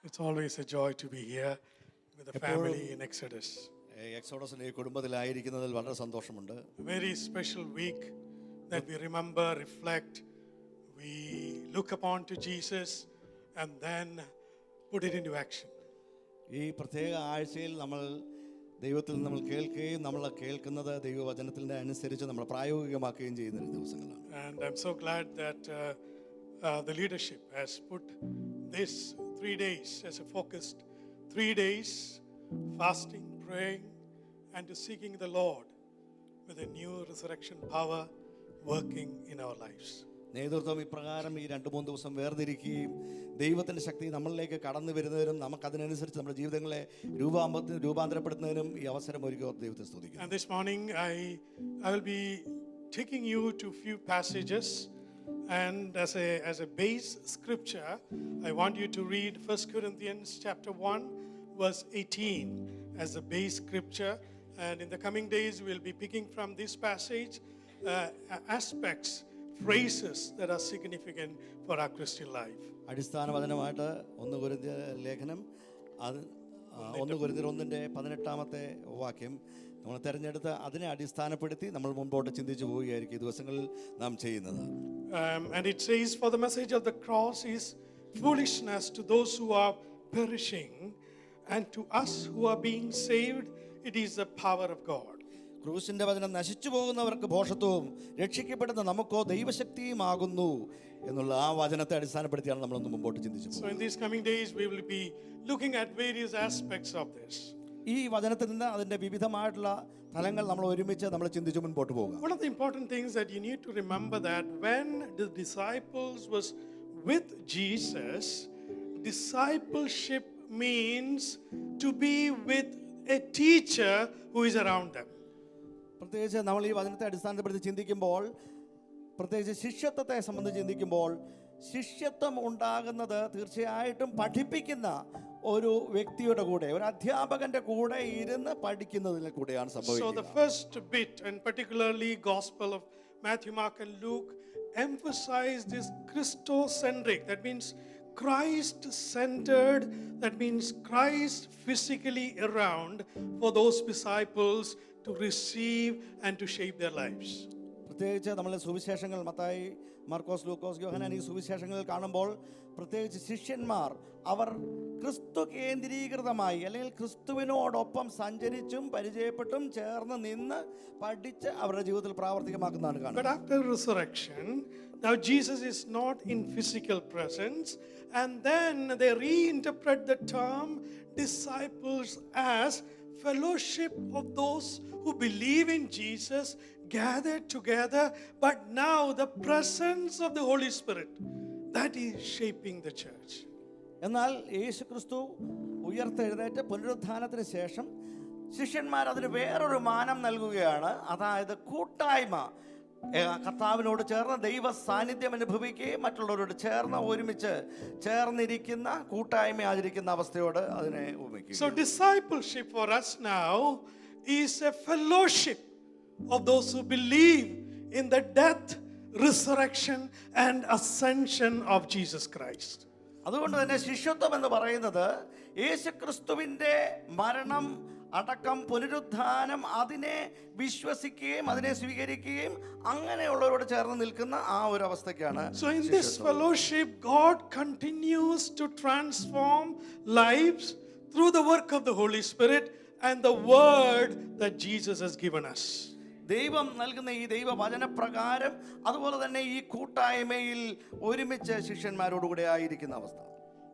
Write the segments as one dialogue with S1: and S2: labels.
S1: It's always a joy to be here with the family in Exodus.
S2: എക്സോഡസിന്റെ ഈ കുടുംബത്തിലായിരിക്കുന്നതിൽ വളരെ സന്തോഷമുണ്ട്.
S1: A very special week that we remember, reflect, we look upon to Jesus and then put it into action.
S2: ഈ പ്രത്യേക ആഴ്ചയിൽ നമ്മൾ ദൈവത്തിൽ നമ്മൾ കേൾക്കുകയും നമ്മൾ കേൾക്കുന്നത് ദൈവവചനത്തിന്റെ അനുസരിച്ച് നമ്മൾ പ്രായോഗികമാക്കുകയും ചെയ്യുന്ന ദിവസങ്ങളാണ്.
S1: And I'm so glad that the leadership has put this 3 days as a focused 3 days fasting, praying, and to seeking the Lord with a new resurrection power working in our lives.
S2: നേതൃത്വം ഇപ്രകാരം ഈ 2-3 ദിവസം വേർതിരിക്കുകയും ദൈവത്തിന്റെ ശക്തി നമ്മളിലേക്ക് കടന്നു വരുന്നതിനും നമുക്കതിനനുസരിച്ച് നമ്മുടെ ജീവിതങ്ങളെ രൂപാന്തരപ്പെടുത്തുന്നതിനും ഈ അവസരം ഒരുക്കുക ദൈവത്തെ സ്തുതിക്കുന്നു.
S1: And this morning I will be taking you to few passages, and as a base scripture I want you to read 1 Corinthians chapter 1 verse 18 as the base scripture, and in the coming days we'll be picking from this passage aspects, phrases that are significant for our Christian life.
S2: അടിസ്ഥാന വചനമായിട്ട് 1 കൊരിന്ത്യർ ലേഖനം 1 കൊരിന്ത്യർ 1:18 വാക്യം നമ്മൾ തിരഞ്ഞെടുത്ത് അതിനെ അടിസ്ഥാനപ്പെടുത്തി നമ്മൾ മുൻപോട്ട് ചിന്തിച്ചു പോവുകയായിരിക്കും ഈ ദിവസങ്ങളിൽ നാം ചെയ്യുന്നത്.
S1: And it says, for the message of the cross is foolishness to those who are perishing, and to us who are being saved it is the power of God.
S2: ക്രൂശിന്റെ വചനം നശിച്ചു പോകുന്നവർക്ക് ഭോഷത്വവും രക്ഷിക്കപ്പെടുന്ന നമുക്കോ ദൈവശക്തിയുമാകുന്നു എന്നുള്ള ആ വചനത്തെ അടിസ്ഥാനപ്പെടുത്തിയാണ് നമ്മളൊന്ന് മുമ്പോട്ട് ചിന്തിച്ചത്.
S1: So in these coming days we will be looking at various aspects of this.
S2: ഈ വചനത്തിൽ നിന്ന് അതിന്റെ വിവിധമായിട്ടുള്ള തലങ്ങൾ നമ്മൾ ഒരുമിച്ച് നമ്മൾ ചിന്തിച്ചു മുൻപോട്ട് പോകുക.
S1: One of the important things that you need to remember that when the disciples was with Jesus, discipleship means to be with a teacher who is around them.
S2: പ്രത്യേകിച്ച് നമ്മൾ ഈ വചനത്തെ അടിസ്ഥാനപ്പെടുത്തി ചിന്തിക്കുമ്പോൾ, പ്രത്യേകിച്ച് ശിഷ്യത്വത്തെ സംബന്ധിച്ച് ചിന്തിക്കുമ്പോൾ, ശിഷ്യത്വം ഉണ്ടാകുന്നത് തീർച്ചയായിട്ടും പഠിപ്പിക്കുന്ന ഒരു വ്യക്തിയുടെ കൂടെ, ഒരു അധ്യാപകന്റെ കൂടെ ഇരുന്ന് പഠിക്കുന്നതിനെ കൂടെയാണ് സംഭവിക്കുന്നത്.
S1: So the first bit, and particularly Gospel of Matthew, Mark and Luke, emphasize this Christocentric, that means Christ-centered, that means Christ physically around for those disciples to receive and to shape their lives.
S2: പ്രത്യേകിച്ച് നമ്മൾ സുവിശേഷങ്ങൾ മത്തായി, മാർക്കോസ്, ലൂക്കോസ്, യോഹന്നാൻ ഈ സുവിശേഷങ്ങൾ കാണുമ്പോൾ പ്രത്യേകിച്ച് ശിഷ്യന്മാർ അവർ ക്രിസ്തു കേന്ദ്രീകൃതമായി അല്ലെങ്കിൽ ക്രിസ്തുവിനോടൊപ്പം സഞ്ചരിച്ചും പരിചയപ്പെട്ടും ചേർന്ന് നിന്ന് പഠിച്ച് അവരുടെ ജീവിതത്തിൽ പ്രാവർത്തികമാക്കുന്നതാണ് കാണുന്നത്.
S1: But after resurrection, now Jesus is not in physical presence, and then they reinterpret the term disciples as fellowship of those who believe in Jesus gathered together, but now the presence of the Holy Spirit that is shaping the church.
S2: എന്നാൽ യേശുക്രിസ്തു ഉയർത്തെഴുന്നേറ്റ് പുനരുത്ഥാനത്തിന് ശേഷം ശിഷ്യന്മാർ അതിന് വേറൊരു മാനം നൽകുകയാണ്. അതായത് കൂട്ടായ്മ, കർത്താവിനോട് ചേർന്ന് ദൈവ സാന്നിധ്യം അനുഭവിക്കുകയും മറ്റുള്ളവരോട് ചേർന്ന് ഒരുമിച്ച് ചേർന്നിരിക്കുന്ന കൂട്ടായ്മ ആചരിക്കുന്ന അവസ്ഥയോട് അതിനെ ഉപമിക്കുക.
S1: So discipleship for us now is a fellowship of those who believe in the death, resurrection and ascension of Jesus Christ.
S2: അതുകൊണ്ട് തന്നെ ശിഷ്യത്വം എന്ന് പറയുന്നത് യേശുക്രിസ്തുവിന്റെ മരണം, അടക്കം, പുനരുത്ഥാനം, അതിനെ വിശ്വസിക്കുകയും അതിനെ സ്വീകരിക്കുകയും അങ്ങനെയുള്ളവരോട് ചേർന്ന് നിൽക്കുന്ന ആ ഒരു അവസ്ഥയ്ക്കാണ്.
S1: So in this fellowship God continues to transform lives through the work of the Holy Spirit and the word that Jesus has given us.
S2: ദൈവം നൽകുന്ന ഈ ദൈവവചനപ്രകാരം അതുപോലെ തന്നെ ഈ കൂട്ടായ്മയിൽ ഒരുമിച്ച് ശിഷ്യന്മാരോടുകൂടെ ആയിരിക്കുന്ന അവസ്ഥ.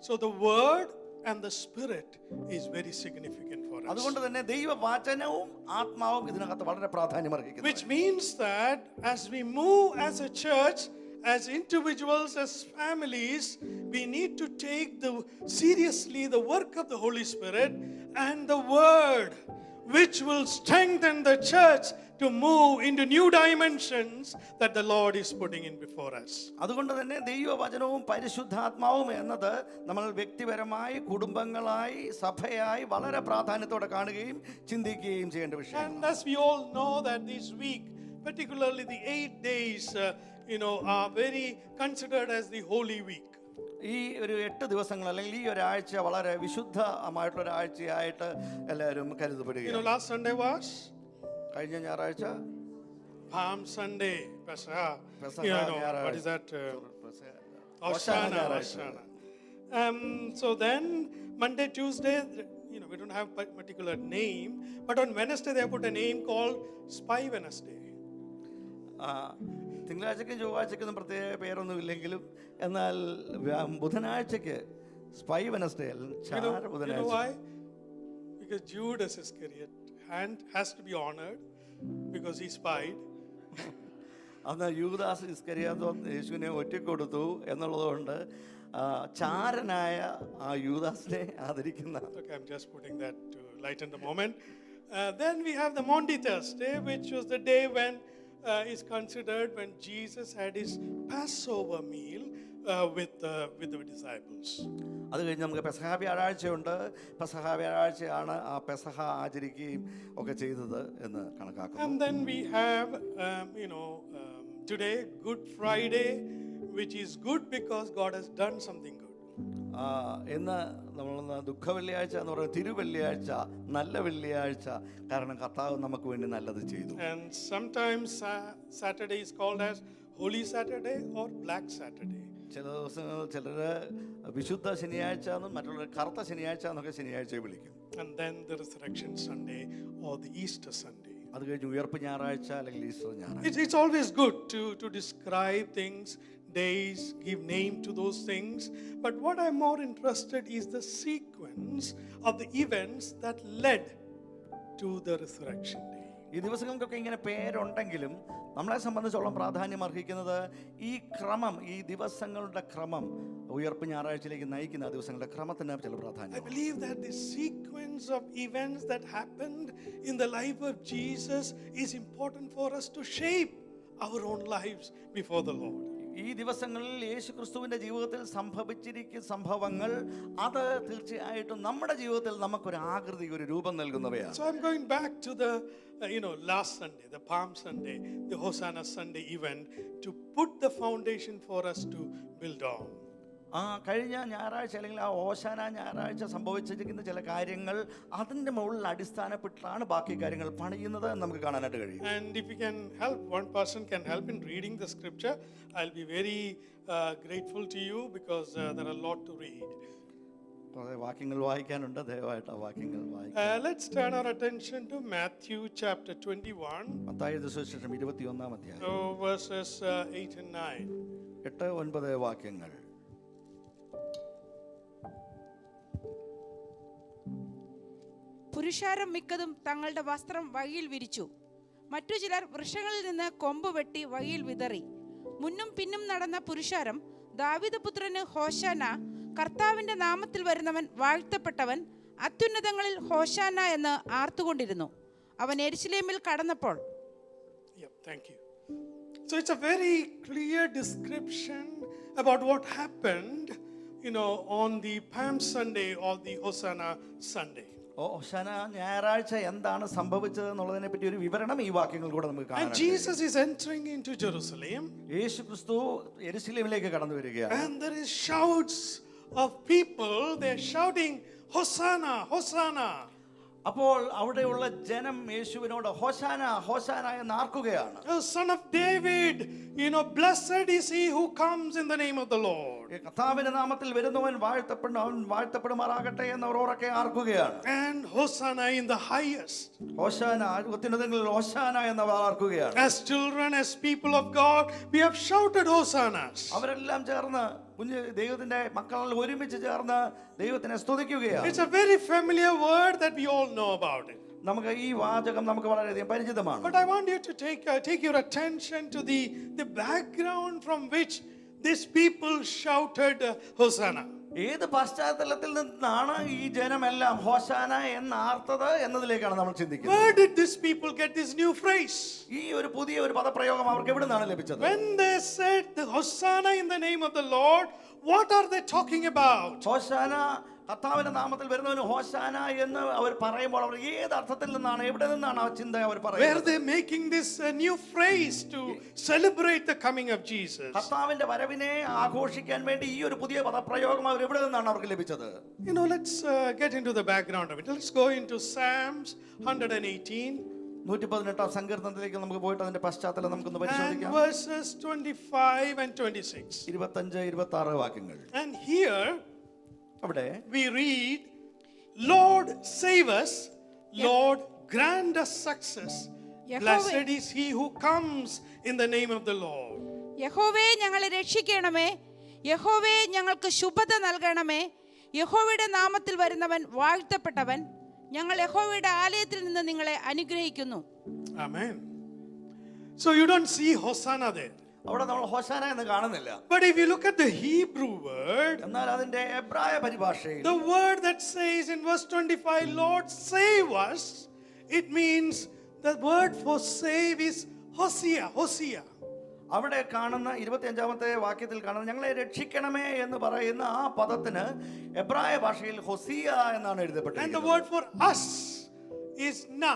S1: So the word and the spirit is very significant for us.
S2: അതുകൊണ്ട് തന്നെ ദൈവവചനവും ആത്മാവും ഇതിനകത്ത് വളരെ പ്രാധാന്യം അർഹിക്കുന്നു.
S1: Which means that as we move as a church, as individuals, as families, we need to take seriously the work of the Holy Spirit and the word, which will strengthen the church to move into new dimensions that the Lord is putting in before us.
S2: അതുകൊണ്ട് തന്നെ ദൈവവചനവും പരിശുദ്ധാത്മാവും എന്നത് നമ്മൾ വ്യക്തിപരമായി, കുടുംബങ്ങളായി, സഭയായി വളരെ പ്രാധാന്യത്തോടെ കാണുകയും ചിന്തിക്കുകയും ചെയ്യേണ്ട വിഷയമാണ്.
S1: And as we all know that this week, particularly the 8 days, are very considered as the Holy Week.
S2: ഈ ഒരു 8 ദിവസങ്ങൾ അല്ലെങ്കിൽ ഈ ഒരാഴ്ച വളരെ വിശുദ്ധമായിട്ടുള്ള ഒരാഴ്ചയായിട്ട് എല്ലാവരും കരുതപ്പെടുകയാണ്.
S1: Last Sunday was
S2: കഴിഞ്ഞ ഞായറാഴ്ച
S1: Palm Sunday, Pesach.
S2: Pesach,
S1: What is that?
S2: Hoshana.
S1: Hoshana. So then Monday, Tuesday, we don't have a particular name, but on Wednesday they put a name called Spy Wednesday.
S2: തിങ്കളാഴ്ചക്കും ചൊവ്വാഴ്ചക്കൊന്നും പ്രത്യേക പേരൊന്നും ഇല്ലെങ്കിലും എന്നാൽ ബുധനാഴ്ചക്ക് spy Wednesday
S1: You know why? Because Judas Iscariot has to be honored because he spied.
S2: അന്ന് യൂദാസ് ഇസ്കറിയാത്തോസ് യേശുവിനെ ഒറ്റിക്കൊടുത്തു എന്നുള്ളതുകൊണ്ട് ചാരനായ ആ യൂദാസിനെ ആദരിക്കുന്ന.
S1: Okay, I'm just putting that to lighten the moment. Then we have the Maundy Thursday, which was the day when is considered when Jesus had his Passover meal with the disciples.
S2: അത് കഴിഞ്ഞ് നമുക്ക് പെസഹ വ്യാഴാഴ്ചയുണ്ട്. പെസഹ വ്യാഴാഴ്ചയാണ് ആ പെസഹ ആചരിക്കുകയും ഒക്കെ ചെയ്തത് എന്ന് കണക്കാക്കുന്നു.
S1: And then we have today Good Friday, which is good because God has done something good.
S2: ഇന്ന് നമ്മൾ ദുഃഖ വെള്ളിയാഴ്ച എന്ന് പറയുന്നത് തിരുവെള്ളിയാഴ്ച, നല്ല വെള്ളിയാഴ്ച, കാരണം കർത്താവ് നമുക്ക് വേണ്ടി നല്ലത് ചെയ്തു.
S1: And sometimes Saturday is called as Holy Saturday or Black Saturday.
S2: ചില ദിവസങ്ങൾ ചിലർ വിശുദ്ധ ശനിയാഴ്ച എന്നും മറ്റുള്ളവർ കറുത്ത ശനിയാഴ്ച എന്നൊക്കെ ശനിയാഴ്ചയെ വിളിക്കും.
S1: And then the Resurrection Sunday or the Easter Sunday.
S2: അത് കഴിഞ്ഞ് ഉയർപ്പ് ഞായറാഴ്ച അല്ലെങ്കിൽ ഈസ്റ്റർ ഞായറാഴ്ച.
S1: It's always good to describe things, days, give name to those things. But what I'm more interested is the sequence of the events that led to the Resurrection Day.
S2: ഈ ദിവസങ്ങൾക്കൊക്കെ ഇങ്ങനെ പേരുണ്ടെങ്കിലും നമ്മളെ സംബന്ധിച്ചോളം പ്രാധാന്യം അർഹിക്കുന്നത് ഈ ക്രമം, ഈ ദിവസങ്ങളുടെ ക്രമം ഉയർപ്പ് ഞായറാഴ്ചയിലേക്ക് നയിക്കുന്ന ആ ദിവസങ്ങളുടെ ക്രമത്തിന് ചില പ്രാധാന്യം.
S1: I believe that the sequence of events that happened in the life of Jesus is important for us to shape our own lives before the Lord.
S2: ഈ ദിവസങ്ങളിൽ യേശു ക്രിസ്തുവിന്റെ ജീവിതത്തിൽ സംഭവിച്ചിരിക്കുന്ന സംഭവങ്ങൾ അത് തീർച്ചയായിട്ടും നമ്മുടെ ജീവിതത്തിൽ നമുക്കൊരു ആകൃതി, ഒരു രൂപം നൽകുന്നവയാണ്.
S1: So I'm going back to the last Sunday, the Palm Sunday, the Hosanna Sunday event to put the foundation for us to build on.
S2: കഴിഞ്ഞ ഞായറാഴ്ച അല്ലെങ്കിൽ ആ ഓശാന ഞായറാഴ്ച സംഭവിച്ചിരിക്കുന്ന ചില കാര്യങ്ങൾ അതിൻ്റെ മുകളിൽ അടിസ്ഥാനപ്പെട്ടാണ് ബാക്കി കാര്യങ്ങൾ പണിയുന്നത് എന്ന് നമുക്ക് കാണാനായിട്ട് കഴിയും.
S1: And if you can help, one person can help in reading the scripture, I'll be very grateful to you because there are a lot to read.
S2: വാക്യങ്ങൾ വായിക്കാനുണ്ട്, ദയവായിട്ട് ആ വാക്യങ്ങൾ വായിക്കാം.
S1: Let's turn our attention to Matthew chapter 21.
S2: മത്തായിയുടെ സുവിശേഷം 21-ാം അധ്യായം,
S1: verses 8 and 9.
S2: 8-9 വാക്യങ്ങൾ.
S3: പുരുഷാരം മിക്കതും തങ്ങളുടെ വസ്ത്രം വഴിയിൽ വിരിച്ചു. മറ്റു ചിലർ വൃക്ഷങ്ങളിൽ നിന്ന് കൊമ്പ് വെട്ടി വഴിയിൽ വിതറി. മുന്നും പിന്നും നടന്ന പുരുഷാരം ദാവീദ് പുത്രന് ഹോശാന, കർത്താവിന്റെ നാമത്തിൽ വരുന്നവൻ വാഴ്ത്തപ്പെട്ടവൻ, അത്യുന്നതങ്ങളിൽ ഹോശാന എന്ന് ആർത്തുകൊണ്ടിരുന്നു. അവൻ യെരൂശലേമിൽ കടന്നപ്പോൾ.
S1: Thank you. So it's a very clear description about what happened, on the Palm Sunday or the Hosanna Sunday.
S2: ഹോശാന ഞായറാഴ്ച എന്താണ് സംഭവിച്ചത് എന്നുള്ളതിനെ പറ്റി ഒരു വിവരണം ഈ വാക്യങ്ങൾ കൂടെ നമുക്ക് കാണാം.
S1: And Jesus is entering into Jerusalem.
S2: യേശു ക്രിസ്തു യെരൂശലേമിലേക്ക് കടന്നു വരികയാണ്.
S1: And there is shouts of people, they're shouting Hosanna, Hosanna.
S2: അപ്പോൾ അവിടെയുള്ള ജനം യേശുവിനോട് ഹോശാന ഹോശാന എന്ന് ആർക്കുകയാണ്.
S1: Son of David, blessed is he who comes in the name of the Lord.
S2: കർത്താവിന്റെ നാമത്തിൽ വരുന്നവൻ വാഴ്ത്തപ്പെടുമാറാകട്ടെ എന്ന് അവരൊക്കെ ആർക്കുകയാണ്.
S1: And Hosanna in the highest.
S2: ഹോശാന അത്യുന്നതങ്ങളിൽ ഹോശാന എന്ന് ആർക്കുകയാണ്.
S1: As children, as people of God, we have shouted hosannas.
S2: അവരെല്ലാം ചേർന്ന് കുഞ്ഞ് ദൈവത്തിന്റെ മക്കൾ ഒരുമിച്ച് ചേർന്ന് ദൈവത്തിനെ സ്തുതിക്കുകയാണ്.
S1: It's a very familiar word that we all know about it.
S2: നമുക്ക് ഈ വാചകം നമുക്ക് വളരെയധികം പരിചിതമാണ്.
S1: But I want you to take your attention to the background from which these people shouted Hosanna.
S2: ഏത് പശ്ചാത്തലത്തിൽ നിന്നാണ് ഈ ജനമെല്ലാം ഹോശാന എന്ന് ആർത്തത് എന്നതിലേക്കാണ് നമ്മൾ ചിന്തിക്കുന്നത്.
S1: Where did these people get this new phrase?
S2: ഈ ഒരു പുതിയ ഒരു പദപ്രയോഗം അവർക്ക് എവിടെ നിന്നാണ് ലഭിച്ചത്?
S1: When they said the Hosanna in the name of the Lord, what are they talking about?
S2: ഹോശാന കർത്താവിന്റെ നാമത്തിൽ വരുന്നവന് ഹോശാന എന്ന് അവർ പറയുമ്പോൾ അവർ ഏത് അർത്ഥത്തിൽ നിന്നാണ്, എവിടെ നിന്നാണ് ആ ചിന്ത അവർ
S1: Where
S2: പറയുന്നത്?
S1: they're making this new phrase to celebrate the coming of Jesus.
S2: കർത്താവിന്റെ വരവിനെ ആഘോഷിക്കാൻ വേണ്ടി ഈ ഒരു പുതിയ പദപ്രയോഗം അവർ എവിടെ നിന്നാണ് അവർക്ക് ലഭിച്ചത്?
S1: You know, let's get into the background of it. Let's go into Psalms 118
S2: 118 സങ്കീർത്തനത്തിലേക്ക് നമുക്ക് പോയിട്ട് അതിന്റെ പശ്ചാത്തലം നമുക്കൊന്ന്
S1: and
S2: പരിശോധിക്കാം.
S1: verses 25 and 26.
S2: 25, 26 വാക്യങ്ങൾ.
S1: And here
S2: അവിടെ
S1: we read, Lord, save us. Lord, grant us success. Blessed is he who comes in the name of the Lord.
S3: യഹോവേ ഞങ്ങളെ രക്ഷിക്കണമേ, യഹോവേ ഞങ്ങൾക്ക് ശുഭത നൽകണമേ, യഹോവയുടെ നാമത്തിൽ വരുന്നവൻ വാഴ്ത്തപ്പെട്ടവൻ, ഞങ്ങൾ യഹോവയുടെ ആലയത്തിൽ നിന്ന് നിങ്ങളെ അനുഗ്രഹിക്കുന്നു.
S1: Amen. So you don't see Hosanna there.
S2: അവിടെ നമ്മൾ ഹോശാന എന്ന് കാണുന്നില്ല.
S1: But if you look at the Hebrew word,
S2: എന്നാൽ അതിന്റെ എബ്രായ പരിഭാഷയിൽ
S1: the word that says in verse 25, Lord, save us, it means the word for save is Hosea, Hosea.
S2: അവിടെ കാണുന്ന 25-ാമത്തെ വാക്യത്തിൽ കാണുന്ന ഞങ്ങളെ രക്ഷിക്കണമേ എന്ന് പറയുന്ന ആ പദത്തിന് എബ്രായ ഭാഷയിൽ ഹൊസിയ എന്നാണ്
S1: And the
S2: എഴുതപ്പെട്ടിരിക്കുന്നത്.
S1: word for us is na.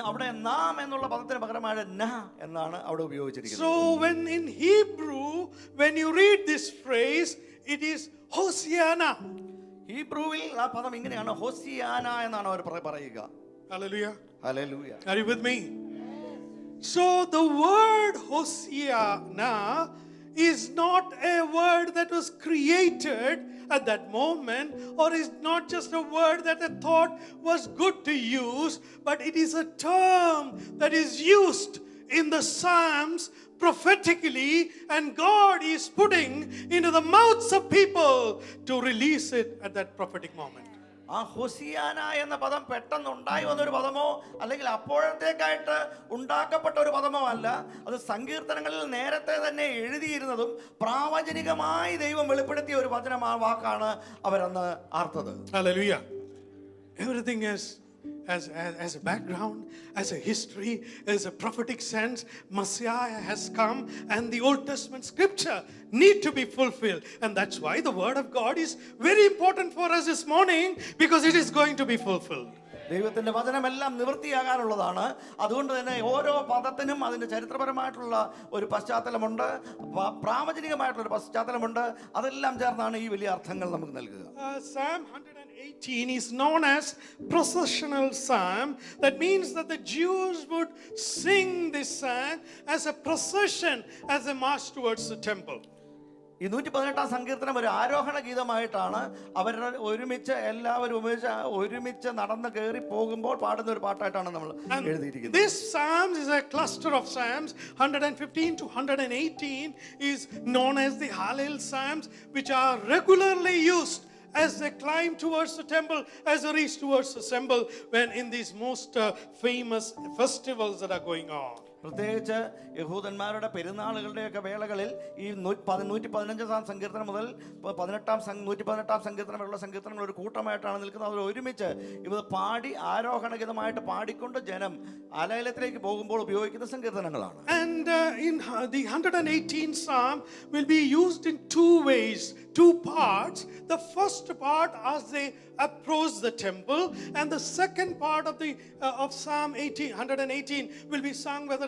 S2: അവിടെ നാം എന്നുള്ള പദത്തിന് പകരമായി ന എന്നാണ് അവിടെ ഉപയോഗിച്ചിരിക്കുന്നത്.
S1: So when in Hebrew, when you read this phrase, it is Hosiana.
S2: ഹീബ്രുവിൽ ആ പദം ഇങ്ങനെയാണ്, ഹൊസിയാന എന്നാണ് അവർ പറയുക.
S1: Hallelujah.
S2: Hallelujah.
S1: Are you with me? So the word Hosiana is not a word that was created at that moment, or is not just a word that they thought was good to use, but it is a term that is used in the Psalms prophetically, and God is putting into the mouths of people to release it at that prophetic moment.
S2: ആ ഹൊസിയാന എന്ന പദം പെട്ടെന്ന് ഉണ്ടായി വന്നൊരു പദമോ അല്ലെങ്കിൽ അപ്പോഴത്തേക്കായിട്ട് ഉണ്ടാക്കപ്പെട്ട ഒരു പദമോ അല്ല. അത് സങ്കീർത്തനങ്ങളിൽ നേരത്തെ തന്നെ എഴുതിയിരുന്നതും പ്രാവചനികമായി ദൈവം വെളിപ്പെടുത്തിയ ഒരു വാക്കാണ് അവരന്ന് ആർത്തത്.
S1: Hallelujah. Everything is as a background, as a history, as a prophetic sense. Messiah has come and the Old Testament scripture need to be fulfilled. And that's why the word of God is very important for us this morning, because it is going to be fulfilled.
S2: ദൈവത്തിന്റെ വചനമെല്ലാം നിവൃത്തിയാകാനുള്ളതാണ്. അതുകൊണ്ട് തന്നെ ഓരോ പദത്തിനും അതിന്റെ ചരിത്രപരമായിട്ടുള്ള ഒരു പശ്ചാത്തലമുണ്ട്, പ്രാവചനികമായിട്ടുള്ള ഒരു പശ്ചാത്തലമുണ്ട്. അതെല്ലാം ചേർന്നാണ് ഈ വലിയ അർത്ഥങ്ങൾ നമുക്ക് നൽകുക.
S1: Psalm 118 is known as processional psalm. That means that the Jews would sing this psalm as a procession, as a march towards the temple.
S2: ഈ 118-ാം സങ്കീർത്തനം ഒരു ആരോഹണ ഗീതമായിട്ടാണ് അവർ എല്ലാവരും ഒരുമിച്ച് നടന്ന് കയറി പോകുമ്പോൾ പാടുന്ന ഒരു പാട്ടായിട്ടാണ് നമ്മൾ എഴുതിയിരിക്കുന്നത്.
S1: This psalms is a cluster of psalms. 115 to 118 is known as the Hallel psalms, which are regularly used as they climb towards the temple, as they reach towards the temple, when in these most famous festivals that are going on.
S2: പ്രത്യേകിച്ച് യഹൂദന്മാരുടെ പെരുന്നാളുകളുടെയൊക്കെ വേളകളിൽ ഈ 115-ാം സങ്കീർത്തനം മുതൽ 118-ാം സങ്കീർത്തനം വരെയുള്ള സങ്കീർത്തനങ്ങൾ ഒരു കൂട്ടമായിട്ടാണ് നിൽക്കുന്നത്. അവർ ഒരുമിച്ച് ഇവ പാടി ആരോഹണഗീതമായിട്ട് പാടിക്കൊണ്ട് ജനം ആലയത്തിലേക്ക് പോകുമ്പോൾ ഉപയോഗിക്കുന്ന സങ്കീർത്തനങ്ങളാണ്.
S1: And in the 118th Psalm will be used in two ways, two parts. The first part as they approach the temple, and the second part of Psalm 118 will be sung whether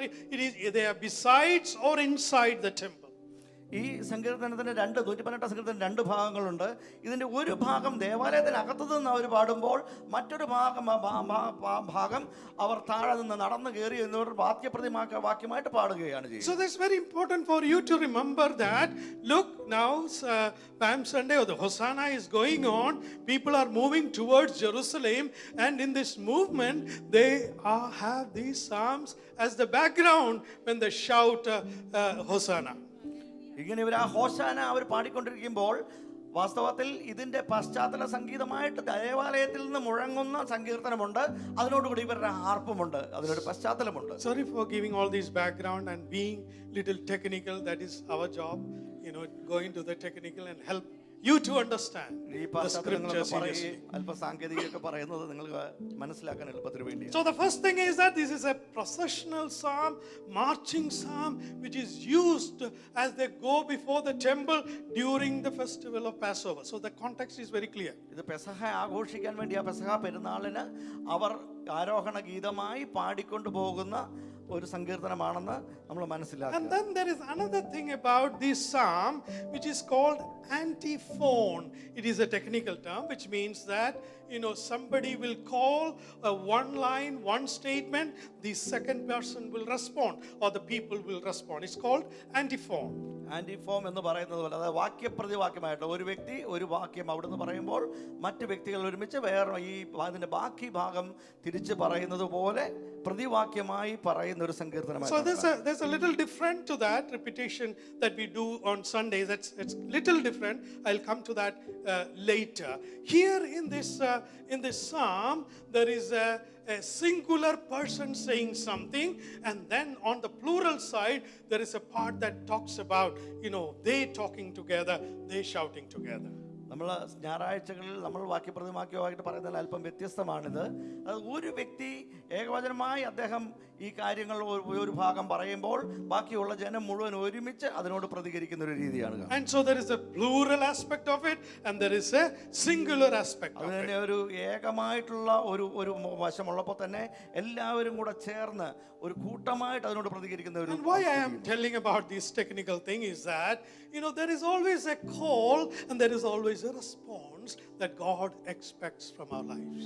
S1: they are besides or inside the temple.
S2: ഈ സങ്കീർത്തനത്തിന് 118-ാം സങ്കീർത്തനം 2 ഭാഗങ്ങളുണ്ട്. ഇതിന്റെ ഒരു ഭാഗം ദേവാലയത്തിനകത്തു നിന്ന് അവർ പാടുമ്പോൾ മറ്റൊരു ഭാഗം അവർ താഴെ നിന്ന് നടന്നു കയറി എന്നവർ വാക്യമായിട്ട് പാടുകയാണ് ചെയ്യുന്നത്.
S1: So that's very important for you to remember that. Look, now Palm Sunday or the Hosanna is going on. People are moving towards Jerusalem, and in this movement they have these psalms as the background when they shout Hosanna.
S2: ഇങ്ങനെ ഇവർ ആ ഹോശാന അവർ പാടിക്കൊണ്ടിരിക്കുമ്പോൾ വാസ്തവത്തിൽ ഇതിന്റെ പശ്ചാത്തല സംഗീതമായിട്ട് ദേവാലയത്തിൽ നിന്ന് മുഴങ്ങുന്ന സങ്കീർത്തനമുണ്ട്. അതിനോടുകൂടി ഇവരുടെ ഹാർപ്പുമുണ്ട്, അതിനൊരു പശ്ചാത്തലമുണ്ട്.
S1: Sorry for giving all this background and being little technical. That is our job, go into the technical and help you to understand
S2: ഈ
S1: the
S2: പശ്ചാത്തലങ്ങളൊക്കെ
S1: scripture seriously.
S2: പറയുകയും അല്പ സാങ്കേതികമൊക്കെ പറയുന്നത് നിങ്ങൾക്ക് മനസ്സിലാക്കാൻ എളുപ്പത്തിന് വേണ്ടിയാണ്.
S1: So the first thing is that this is a processional psalm, marching psalm, which is used as they go before the temple during the festival of Passover. So the context is very clear.
S2: ഇത് പെസഹ ആഘോഷിക്കാൻ വേണ്ടി ആ പെസഹ പെരുന്നാളിന് അവർ ആരോഹണ ഗീതമായി പാടിക്കൊണ്ടു പോകുന്ന ഒരു സങ്കീർത്തനമാണെന്ന് നമ്മൾ മനസ്സിലാക്കുക.
S1: And then there is another thing about this psalm which is called antiphon. It is a technical term which means that somebody will call a one line, one statement, the second person will respond or the people will respond. It's called antiphon.
S2: Antifoam എന്ന് പറയുന്നത് പോലെ, അതായത് വാക്യപ്രതിവാക്യമായിട്ട് ഒരു വ്യക്തി ഒരു വാക്യം അവിടുന്ന് പറയുമ്പോൾ മറ്റു വ്യക്തികൾ ഒരുമിച്ച് വേറെ ഈ അതിന്റെ ബാക്കി ഭാഗം തിരിച്ച് പറയുന്നത് പോലെ പ്രതിവാക്യമായി പറയുന്ന ഒരു സങ്കീർത്തനമാണ്.
S1: So there's a little different to that repetition that we do on Sundays. It's little different. I'll come to that later. Here in this psalm, there is a singular person saying something, and then on the plural side, there is a part that talks about, they talking together, they shouting together.
S2: നമ്മൾ ഞായറാഴ്ചകളിൽ നമ്മൾ വാക്യപ്രതിവാക്യമായിട്ട് പറയുന്നതിൽ അല്പം വ്യത്യസ്തമാണിത്. അത് ഒരു വ്യക്തി ഏകവചനമായി അദ്ദേഹം ഈ കാര്യങ്ങൾ ഒരു ഭാഗം പറയുമ്പോൾ ബാക്കിയുള്ള ജനം മുഴുവൻ ഒരുമിച്ച് അതിനോട് പ്രതികരിക്കുന്ന ഒരു രീതിയാണ്.
S1: And so there is a plural aspect of it and there is a singular aspect of
S2: അതിന്
S1: it.
S2: ഒരു ഏകമായിട്ടുള്ള ഒരു വശമുള്ളപ്പോൾ തന്നെ എല്ലാവരും കൂടെ ചേർന്ന് ഒരു കൂട്ടമായിട്ട് അതിനോട് പ്രതികരിക്കുന്ന ഒരു.
S1: And why I am telling about this technical thing is that there is always a call and there is always a response that God expects from our lives.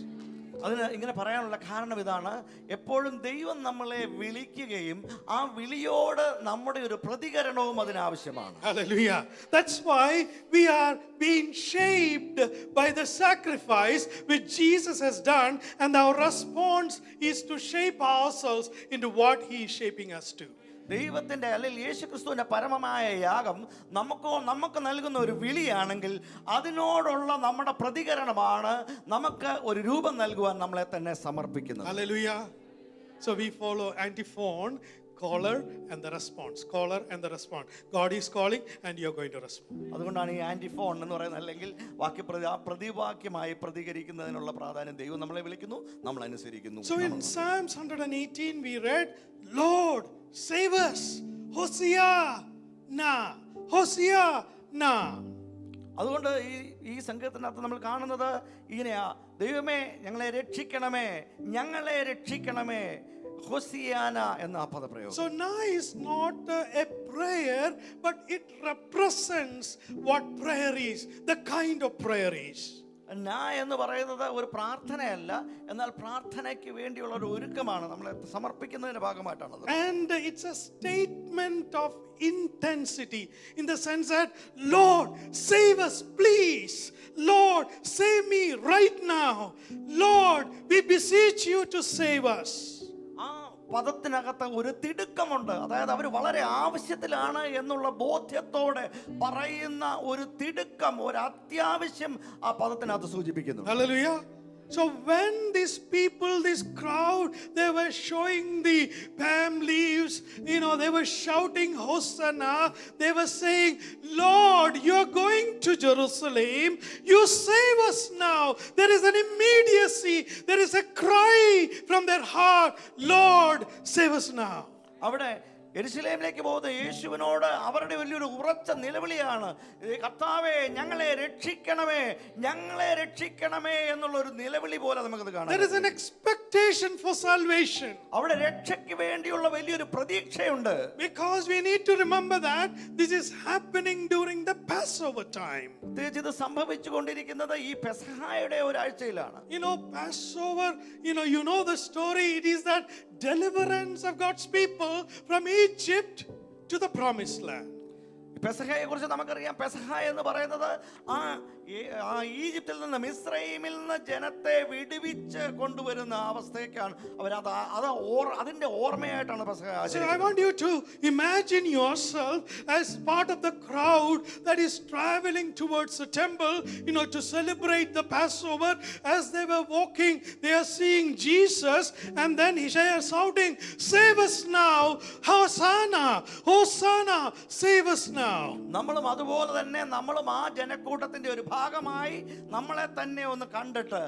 S2: അതിന് ഇങ്ങനെ പറയാനുള്ള കാരണം ഇതാണ്, എപ്പോഴും ദൈവം നമ്മളെ വിളിക്കുകയും ആ വിളിയോട് നമ്മുടെ ഒരു പ്രതികരണവും അതിനാവശ്യമാണ്.
S1: Hallelujah. That's why we are being shaped by the sacrifice which Jesus has done, and our response is to shape ourselves into what He is shaping us to.
S2: ദൈവത്തിന്റെ അല്ലെങ്കിൽ യേശുക്രിസ്തുവിന്റെ പരമമായ യാഗം നമുക്ക് നൽകുന്ന ഒരു വിളിയാണെങ്കിൽ അതിനോടുള്ള നമ്മുടെ പ്രതികരണമാണ് നമുക്ക് ഒരു രൂപം നൽകുവാൻ നമ്മളെ തന്നെ സമർപ്പിക്കുന്നത്.
S1: Hallelujah. So we follow antiphon, caller and the response. Caller and the response. God is calling and you are going to respond.
S2: അതുകൊണ്ടാണ് ഈ ആന്റിഫോൺ എന്ന് പറയുന്നത്, അല്ലെങ്കിൽ പ്രതിവാക്യമായി പ്രതികരിക്കുന്നതിനുള്ള പ്രാധാന്യം. ദൈവം നമ്മളെ വിളിക്കുന്നു, നമ്മൾ അനുസരിക്കുന്നു.
S1: So in Psalms 118 we read, Lord, save us. Hosanna. Hosanna.
S2: അതുകൊണ്ട് ഈ സങ്കീർത്തനത്തിൽ നമ്മൾ കാണുന്നത് ഇങ്ങനെയാ, ദൈവമേ ഞങ്ങളെ രക്ഷിക്കണമേ, ഞങ്ങളെ രക്ഷിക്കണമേ, ഹോസിയാന എന്ന ആ പദപ്രയോഗം.
S1: So na is not a prayer, but it represents what prayer is, the kind of prayer is.
S2: നാ എന്ന് പറയുന്നത് ഒരു പ്രാർത്ഥനയല്ല, എന്നാൽ പ്രാർത്ഥനയ്ക്ക് വേണ്ടിയുള്ള ഒരു ഒരുക്കമാണ്, നമ്മളെ സമർപ്പിക്കുന്നതിന്റെ ഭാഗമായിട്ടാണ്.
S1: And it's a statement of intensity in the sense that, Lord, save us, please. Lord, save me right now. Lord, we beseech you to save us.
S2: ആ പദത്തിനകത്ത് ഒരു തിടുക്കമുണ്ട്, അതായത് അവർ വളരെ ആവശ്യത്തിലാണ് എന്നുള്ള ബോധ്യത്തോടെ പറയുന്ന ഒരു തിടുക്കം, ഒരു അത്യാവശ്യം ആ പദത്തിനകത്ത് സൂചിപ്പിക്കുന്നു.
S1: Hallelujah. So when these people, this crowd, they were showing the palm leaves, they were shouting Hosanna, they were saying, Lord, you are going to Jerusalem, you save us now. There is an immediacy, there is a cry from their heart, Lord, save us now.
S2: അവിടെ യെരുശലേമിലേക്ക് പോകുന്ന യേശുവിനോട് അവരുടെ വലിയൊരു ഉറച്ച നിലവിളിയാണ്, കർത്താവേ ഞങ്ങളെ രക്ഷിക്കണമേ, ഞങ്ങളെ രക്ഷിക്കണമേ എന്നുള്ള ഒരു നിലവിളി പോലെ നമുക്കത് കാണാം.
S1: There is an expectation for salvation.
S2: അവിടെ രക്ഷയ്ക്ക് വേണ്ടിയുള്ള വലിയൊരു പ്രതീക്ഷയുണ്ട്.
S1: Because we need to remember that this is happening during the Passover time.
S2: ഇത് സംഭവിച്ചുകൊണ്ടിരിക്കുന്നത് ഈ പെസഹായുടെ ഒരാഴ്ചയിലാണ്.
S1: Passover, you know the story. It is that deliverance of God's people from Egypt to the promised land.
S2: പെസഹയെ കുറിച്ച് നമുക്കറിയാം. പെസഹ എന്ന് പറയുന്നത് ഈജിപ്തിൽ നിന്ന്, മിസ്രൈമിൽ നിന്ന് ജനത്തെ വിടുവിച്ച് കൊണ്ടുവരുന്ന അവസ്ഥയ്ക്കാണ് അതിന്റെ ഓർമ്മയായിട്ടാണ് പെസഹ
S1: So I
S2: ആചരിക്കുന്നത്.
S1: want you to imagine yourself as part of the crowd that is traveling towards the temple, to celebrate the Passover. As they were walking, they are seeing Jesus, and then they are shouting, "Save us now! Hosanna! Hosanna! Save us now!" now.
S2: നമ്മളും അതുപോലെ തന്നെ നമ്മളും ആ ജനക്കൂട്ടത്തിന്റെ ഒരു ഭാഗമായി നമ്മളെ തന്നെ ഒന്ന് കണ്ടിട്ട്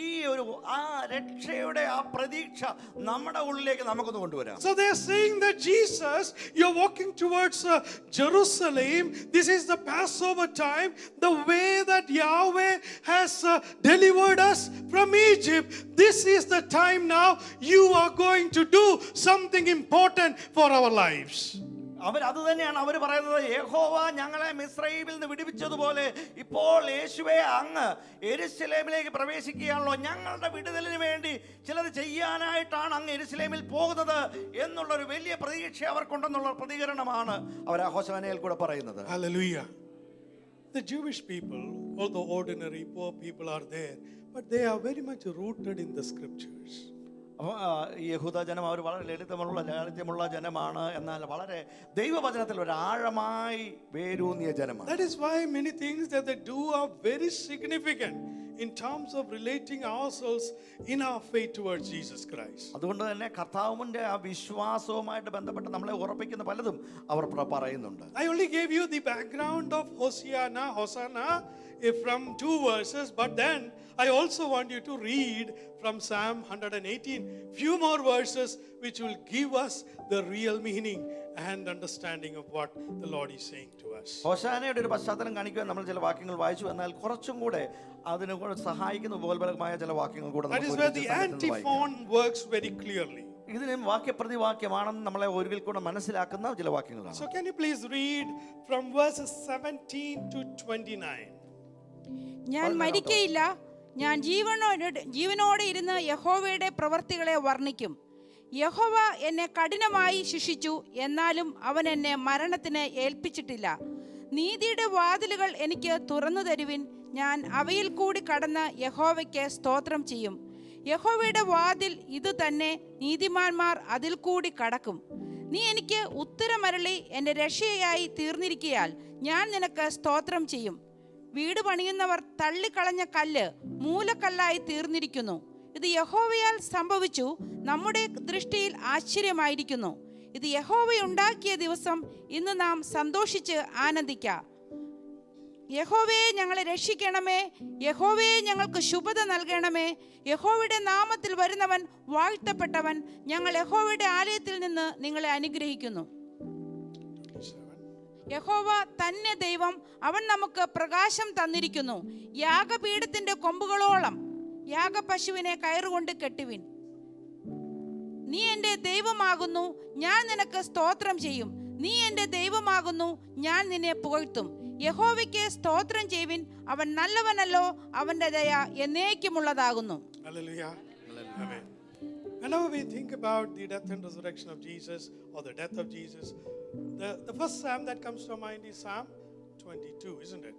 S2: ഈ ഒരു ആ രക്ഷയുടെ ആ പ്രതീക്ഷ നമ്മുടെ ഉള്ളിലേക്ക് നമുക്കൊന്ന് കൊണ്ടുവരാം.
S1: So they are saying that Jesus, you're walking towards Jerusalem. This is the Passover time. The way that Yahweh has delivered us from Egypt. This is the time now you are going to do something important for our lives.
S2: അത് തന്നെയാണ് അവർ പറയുന്നത്. യഹോവ ഞങ്ങളെ മിസ്രയീമിൽ നിന്ന് വിടുവിച്ചതുപോലെ ഇപ്പോൾ യേശുവേ അങ്ങ് യെരൂശലേമിലേക്ക് പ്രവേശിക്കുകയാണല്ലോ. ഞങ്ങളുടെ വിടുതലിന് വേണ്ടി ചിലത് ചെയ്യാനായിട്ടാണ് അങ്ങ് യെരൂശലേമിൽ പോകുന്നത് എന്നുള്ളൊരു വലിയ പ്രതീക്ഷ അവർക്കുണ്ടെന്നുള്ള പ്രതികരണമാണ് അവർ ആ ഹോശാനയിൽ കൂടെ പറയുന്നത്.
S1: Hallelujah. The Jewish people, although ordinary poor people are there, but they are very much rooted in the scriptures.
S2: യഹൂദ ജനം അവർ വളരെ ലാളിത്യമുള്ള ജനമാണ്, എന്നാൽ വളരെ ദൈവവചനത്തിൽ ഒരു ആഴമായി വേരൂന്നിയ ജനമാണ്.
S1: That is why many things that they do are very significant in terms of relating ourselves in our faith towards Jesus Christ.
S2: അതുകൊണ്ട് തന്നെ കർത്താവിന്റെ ആ വിശ്വാസവുമായിട്ട് ബന്ധപ്പെട്ട് നമ്മളെ ഉറപ്പിക്കുന്ന പലതും അവർ പറയുന്നുണ്ട്.
S1: I only gave you the background of Hosanna from 2 verses, but then I also want you to read from Psalm 118 few more verses which will give us the real meaning and understanding of what the Lord is saying to us.
S2: ഹോശാനയുടെ ഒരു പശ്ചാത്തലം കാണിക്കുവാൻ നമ്മൾ ചില വാക്യങ്ങൾ വായിച്ചു, എന്നാൽ കുറച്ചും കൂടെ അതിനെ കൂടെ സഹായിക്കുന്ന ഉപോത്ബലകമായ ചില വാക്യങ്ങൾ കൂടെ
S1: That is where the antiphon works very clearly.
S2: ഇതിനും വാക്യപ്രതിവാക്യമാണെന്ന് നമ്മളെ ഒരിക്കൽ കൂടെ മനസ്സിലാക്കുന്ന ചില വാക്യങ്ങളാണ്.
S1: So can you please read from verses 17 to 29?
S3: ഞാൻ മരിക്കയില്ല, ഞാൻ ജീവനോടെ ഇരുന്ന് യഹോവയുടെ പ്രവർത്തികളെ വർണ്ണിക്കും. യഹോവ എന്നെ കഠിനമായി ശിക്ഷിച്ചു, എന്നാലും അവൻ എന്നെ മരണത്തിന് ഏൽപ്പിച്ചിട്ടില്ല. നീതിയുടെ വാതിലുകൾ എനിക്ക് തുറന്നു തരുവിൻ, ഞാൻ അവയിൽ കൂടി കടന്ന് യഹോവയ്ക്ക് സ്തോത്രം ചെയ്യും. യഹോവയുടെ വാതിൽ ഇത് തന്നെ, നീതിമാന്മാർ അതിൽ കൂടി കടക്കും. നീ എനിക്ക് ഉത്തരമരളി എൻ്റെ രക്ഷയായി തീർന്നിരിക്കയാൽ ഞാൻ നിനക്ക് സ്തോത്രം ചെയ്യും. വീട് പണിയുന്നവർ തള്ളിക്കളഞ്ഞ കല്ല് മൂലക്കല്ലായി തീർന്നിരിക്കുന്നു. ഇത് യഹോവയാൽ സംഭവിച്ചു, നമ്മുടെ ദൃഷ്ടിയിൽ ആശ്ചര്യമായിരിക്കുന്നു. ഇത് യഹോവയുണ്ടാക്കിയ ദിവസം, ഇന്ന് നാം സന്തോഷിച്ച് ആനന്ദിക്കാം. യഹോവയെ ഞങ്ങളെ രക്ഷിക്കണമേ, യഹോവയെ ഞങ്ങൾക്ക് ശുഭത നൽകണമേ. യഹോവയുടെ നാമത്തിൽ വരുന്നവൻ വാഴ്ത്തപ്പെട്ടവൻ. ഞങ്ങൾ യഹോവയുടെ ആലയത്തിൽ നിന്ന് നിങ്ങളെ അനുഗ്രഹിക്കുന്നു. യഹോവ തന്നെ ദൈവം, അവൻ നമുക്ക് പ്രകാശം തന്നിരിക്കുന്നു. യാഗപീഠത്തിന്റെ കൊമ്പുകളോളം യാഗപശുവിനെ കയറുകൊണ്ട് കെട്ടുവിൻ. നീ എൻ്റെ ദൈവമാകുന്നു, ഞാൻ നിനക്ക് സ്തോത്രം ചെയ്യും. നീ എൻ്റെ ദൈവമാകുന്നു, ഞാൻ നിന്നെ പുകഴ്ത്തും. യഹോവയ്ക്ക് സ്തോത്രം ചെയ്യുവിൻ, അവൻ നല്ലവനല്ലോ, അവന്റെ ദയ എന്നേക്കുമുള്ളതാകുന്നു.
S1: Hallelujah. Amen. Whenever we think about the death and resurrection of Jesus or the death of Jesus, the first psalm that comes to mind is Psalm 22, isn't it?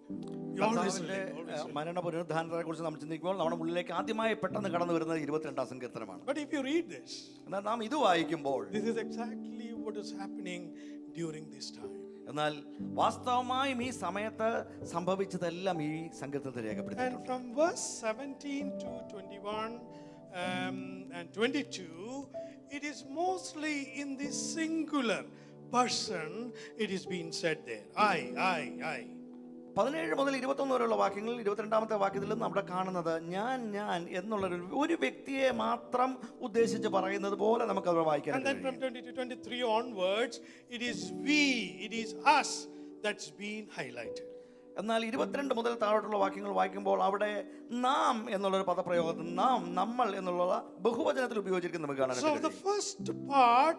S1: You always relate.
S2: മരണ പുനരുദ്ധാനത്തെ കുറിച്ച് നമ്മൾ ചിന്തിക്കുമ്പോൾ നമ്മുടെ ഉള്ളിലേക്ക് ആദ്യമായി പെട്ടെന്ന് കടന്നു വരുന്നത് 22-ാം സങ്കീർത്തനമാണ്.
S1: But if you read this,
S2: എന്നാൽ നാം ഇത് വായിക്കുമ്പോൾ
S1: this is exactly what is happening during this time.
S2: എന്നാൽ വാസ്തവമായും ഈ സമയത്ത് സംഭവിച്ചതെല്ലാം ഈ സങ്കീർത്തനത്തിൽ
S1: And
S2: രേഖപ്പെടുത്തിയിട്ടുണ്ട്.
S1: from verse 17 to 21 and 22, it is mostly in this singular person it is being said there. I.
S2: 17 മുതൽ 21 വരെയുള്ള വാക്യങ്ങളിൽ 22-ാമത്തെ വാക്യത്തിലും നമ്മുടെ കാണുന്നത് ഞാൻ എന്നുള്ള ഒരു വ്യക്തിയെ മാത്രം ഉദ്ദേശിച്ച് പറയുന്നത് പോലെ നമുക്ക് അത് വായിക്കാൻ
S1: And then from 20 to 23 onwards, it is we, it is us that's being highlighted.
S2: എന്നാൽ 22 മുതൽ താഴോട്ടുള്ള വാക്യങ്ങൾ വായിക്കുമ്പോൾ അവിടെ നാം എന്നുള്ളൊരു പദപ്രയോഗത്തിൽ നമ്മൾ എന്നുള്ള ബഹുവചനത്തിൽ ഉപയോഗിച്ചിരിക്കുന്നത് നമുക്ക് കാണാൻ
S1: So the
S2: കഴിയും.
S1: first part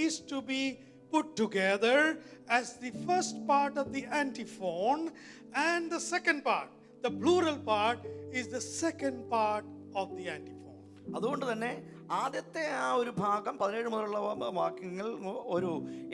S1: is to be put together as the first part of the antiphon, and the second part, the plural part, is the second part of the antiphon.
S2: അതുകൊണ്ട് തന്നെ ആദ്യത്തെ ആ ഒരു ഭാഗം 17 മുതലുള്ള വാക്യങ്ങൾ ഒരു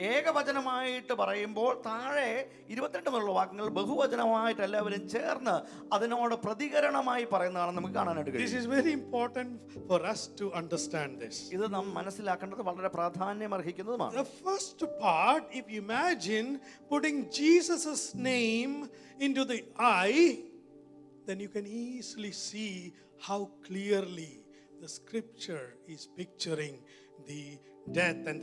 S2: ഏകവചനമായിട്ട് പറയുമ്പോൾ താഴെ 22 മുതലുള്ള വാക്യങ്ങൾ ബഹുവചനമായിട്ട് എല്ലാവരും ചേർന്ന് അതിനോട് പ്രതികരണമായി പറയുന്നതാണ് നമുക്ക് കാണാനായിട്ട്
S1: This
S2: കഴിയും.
S1: is very important for us to understand this.
S2: ഇത് നാം മനസ്സിലാക്കേണ്ടത് വളരെ പ്രാധാന്യം അർഹിക്കുന്നതുമാണ്.
S1: The first part, if you imagine putting Jesus' name into the eye, then you can easily see how clearly the scripture is picturing the death and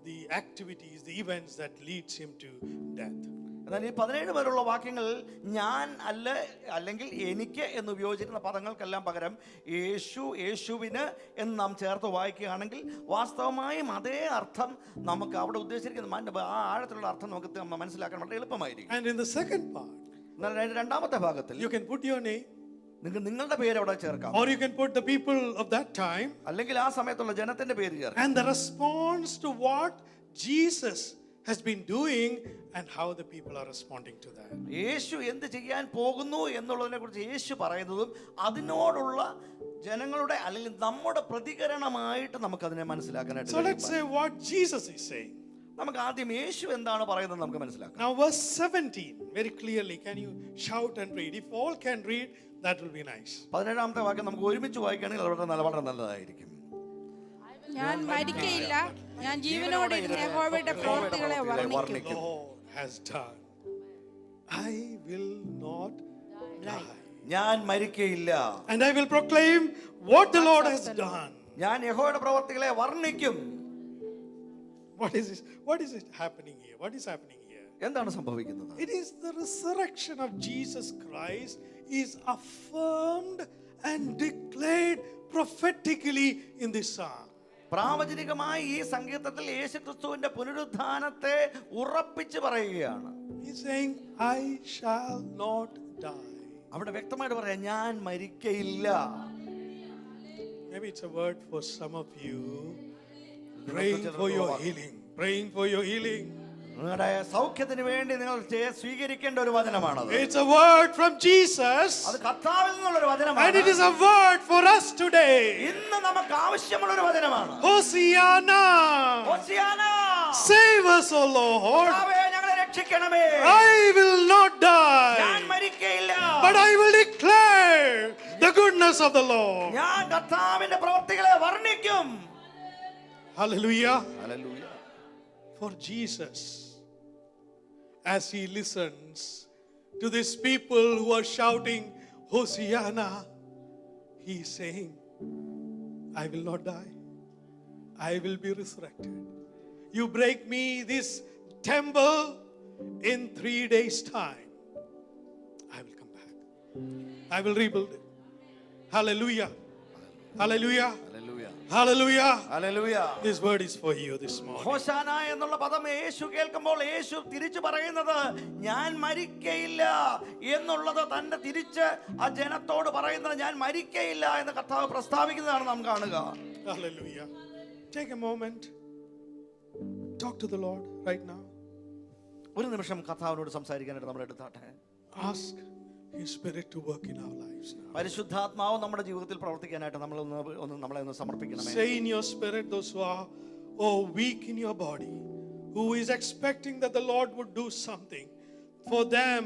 S1: the activities, the events that leads him to death.
S2: എന്നാൽ ഈ 17 വരെയുള്ള വാക്യങ്ങൾ ഞാൻ അല്ലെങ്കിൽ എനിക്ക് എന്ന് ഉപയോഗിച്ചിരുന്ന പദങ്ങൾക്കെല്ലാം പകരം യേശു, യേശുവിന് എന്ന് നാം ചേർത്ത് വായിക്കുകയാണെങ്കിൽ വാസ്തവമായും അതേ അർത്ഥം നമുക്ക് അവിടെ ഉദ്ദേശിച്ചിരിക്കുന്ന ആ ആഴത്തിലുള്ള അർത്ഥം നമുക്ക് മനസ്സിലാക്കാൻ വളരെ എളുപ്പമായിരിക്കും.
S1: And in the second part,
S2: എന്നാൽ രണ്ടാമത്തെ ഭാഗത്തിൽ
S1: you can put your name,
S2: നിങ്ങളുടെ പേര് അവിടെ ചേർക്കാം,
S1: or you can put the people of that time,
S2: അല്ലെങ്കിൽ ആ സമയത്തുള്ള ജനത്തിന്റെ പേര് ചേർക്കാം.
S1: and the response to what Jesus has been doing and how the people are responding to that.
S2: യേശു എന്ത് ചെയ്യാൻ പോകുന്നു എന്നുള്ളതിനെ കുറിച്ച് യേശു പറയുന്നതും അതിനോടുള്ള ജനങ്ങളുടെ അല്ലെങ്കിൽ നമ്മുടെ പ്രതികരണമായിട്ട് നമുക്ക് അതിനെ മനസ്സിലാക്കാനായിട്ട്
S1: So let's say what Jesus is saying.
S2: നമുക്ക് ആദ്യം യേശു എന്താണ് പറയുന്നത് നമുക്ക് മനസ്സിലാക്കാം.
S1: Now verse 17, very clearly, can you shout and read? If all can read, that will be nice.
S2: 17ാമത്തെ വാക്യം നമുക്ക് ഒരുമിച്ച് വായിക്കുകയാണെങ്കിൽ വളരെ നല്ലതായിരിക്കും.
S3: ഞാൻ മരിക്കയില്ല, ഞാൻ ജീവനോടെ ഇരുന്ന് യഹോവയുടെ പ്രവൃത്തികളെ വർണ്ണിക്കും.
S1: The Lord has done. I will not die.
S2: ഞാൻ മരിക്കയില്ല,
S1: And I will proclaim what the Lord has done.
S2: ഞാൻ യഹോവയുടെ പ്രവൃത്തികളെ വർണ്ണിക്കും.
S1: What is this? What is it happening here? What is happening here?
S2: എന്താണ് സംഭവിക്കുന്നത്?
S1: It is the resurrection of Jesus Christ is affirmed and declared prophetically in this psalm.
S2: പ്രാവചനികമായി ഈ സങ്കീർത്തനത്തിൽ യേശുക്രിസ്തുവിന്റെ പുനരുത്ഥാനത്തെ ഉറപ്പിച്ച് പറയുകയാണ്.
S1: He's saying, I shall not die.
S2: അവിടെ വ്യക്തമായിട്ട് പറയാം, ഞാൻ മരിക്കയില്ല.
S1: Maybe it's a word for some of you, praying for your healing, praying for your healing.
S2: നിങ്ങളുടെ സൗഖ്യത്തിന് വേണ്ടി നിങ്ങൾ സ്വീകരിക്കേണ്ട ഒരു വചനമാണത്.
S1: It's a word from Jesus,
S2: അത് കർത്താവിൽ നിന്നുള്ള ഒരു
S1: and
S2: വചനമാണ്.
S1: it is a word for us today.
S2: ഇന്ന് നമുക്ക് ആവശ്യമുള്ള ഒരു വചനമാണ്.
S1: Hosiana,
S2: ഹോശിയാന,
S1: save us, O Lord.
S2: കർത്താവേ, ഞങ്ങളെ രക്ഷിക്കണമേ.
S1: I will not
S2: ഞാൻ
S1: die,
S2: മരിക്കയില്ല,
S1: but I will declare the goodness of the Lord.
S2: ഞാൻ കർത്താവിന്റെ പ്രവൃത്തികളെ വർണ്ണിക്കും.
S1: Hallelujah.
S2: Hallelujah.
S1: For Jesus, as he listens to these people who are shouting Hosiana, he is saying, I will not die, I will be resurrected. You break me this temple, in 3 days time I will come back, I will rebuild it. Hallelujah. Hallelujah.
S2: Hallelujah.
S1: Hallelujah.
S2: Hallelujah.
S1: This word is for you this morning.
S2: ഹോശാന എന്നുള്ള പദം യേശു കേൾക്കുമ്പോൾ യേശു തിരിച്ചു പറയുന്നത് ഞാൻ മരിക്കയില്ല എന്നുള്ളത് തന്നെ തിരിച്ച് ആ ജനത്തോട് പറയുന്നത് ഞാൻ മരിക്കയില്ല എന്ന് കർത്താവ് പ്രസ്താവിക്കുന്നതാണ് നാം കാണുക.
S1: Hallelujah. Take a moment. Talk to the Lord right now.
S2: ഒരു നിമിഷം കർത്താവിനോട് സംസാരിക്കാനായിട്ട് നമ്മൾ എടുത്താട്ടെ.
S1: Ask His Spirit to work in our lives now.
S2: പരിശുദ്ധാത്മാവ് നമ്മുടെ ജീവിതത്തിൽ പ്രവർത്തിക്കാനായിട്ട് നമ്മളെ ഒന്ന് സമർപ്പിക്കണമേ.
S1: Say in your spirit, those who are weak in your body, who is expecting that the Lord would do something for them,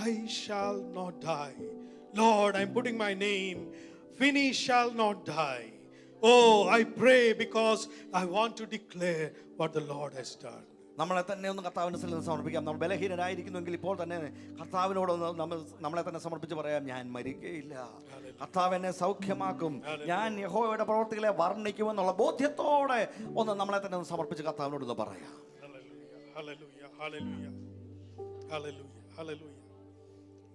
S1: I shall not die. Lord, I'm putting my name. Finney shall not die. Oh, I pray because I want to declare what the Lord has done.
S2: നമ്മളെ തന്നെ ഒന്ന് കർത്താവിന് സമർപ്പിക്കാം. നമ്മൾ ബലഹീനരായിരിക്കുന്നെങ്കിൽ ഇപ്പോൾ തന്നെ കർത്താവിനോട് നമ്മളെ തന്നെ സമർപ്പിച്ച് പറയാം, ഞാൻ മരിക്കയില്ല, കർത്താവ് എന്നെ സൗഖ്യമാക്കും, ഞാൻ യഹോവയുടെ പ്രവൃത്തികളെ വർണ്ണിക്കുമെന്നുള്ള ബോധ്യത്തോടെ ഒന്ന് നമ്മളെ തന്നെ ഒന്ന് സമർപ്പിച്ച് കർത്താവിനോട് ഒന്ന് പറയാം.
S1: Hallelujah, hallelujah, hallelujah, hallelujah.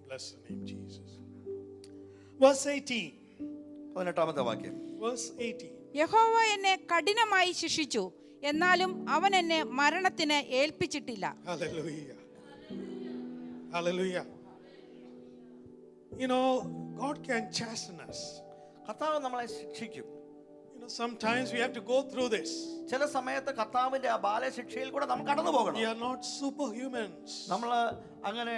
S1: Bless the name Jesus. Verse 18.
S2: 18ാമത്തെ വാക്യം.
S1: Verse 18.
S3: യഹോവ എന്നെ കഠിനമായി ശിക്ഷിച്ചു, എന്നാലും അവൻ എന്നെ മരണത്തിന് ഏൽപ്പിച്ചിട്ടില്ല.
S1: Hallelujah. Hallelujah. You know, God can chasten us.
S2: കർത്താവ് നമ്മളെ ശിക്ഷിക്കും.
S1: You know, sometimes we have to go through this.
S2: ചില സമയത്ത് കർത്താവിന്റെ ആ ബാലശിക്ഷയിൽ കൂടെ നമ്മൾ കടന്നു പോകണം.
S1: We are not superhumans.
S2: നമ്മൾ അങ്ങനെ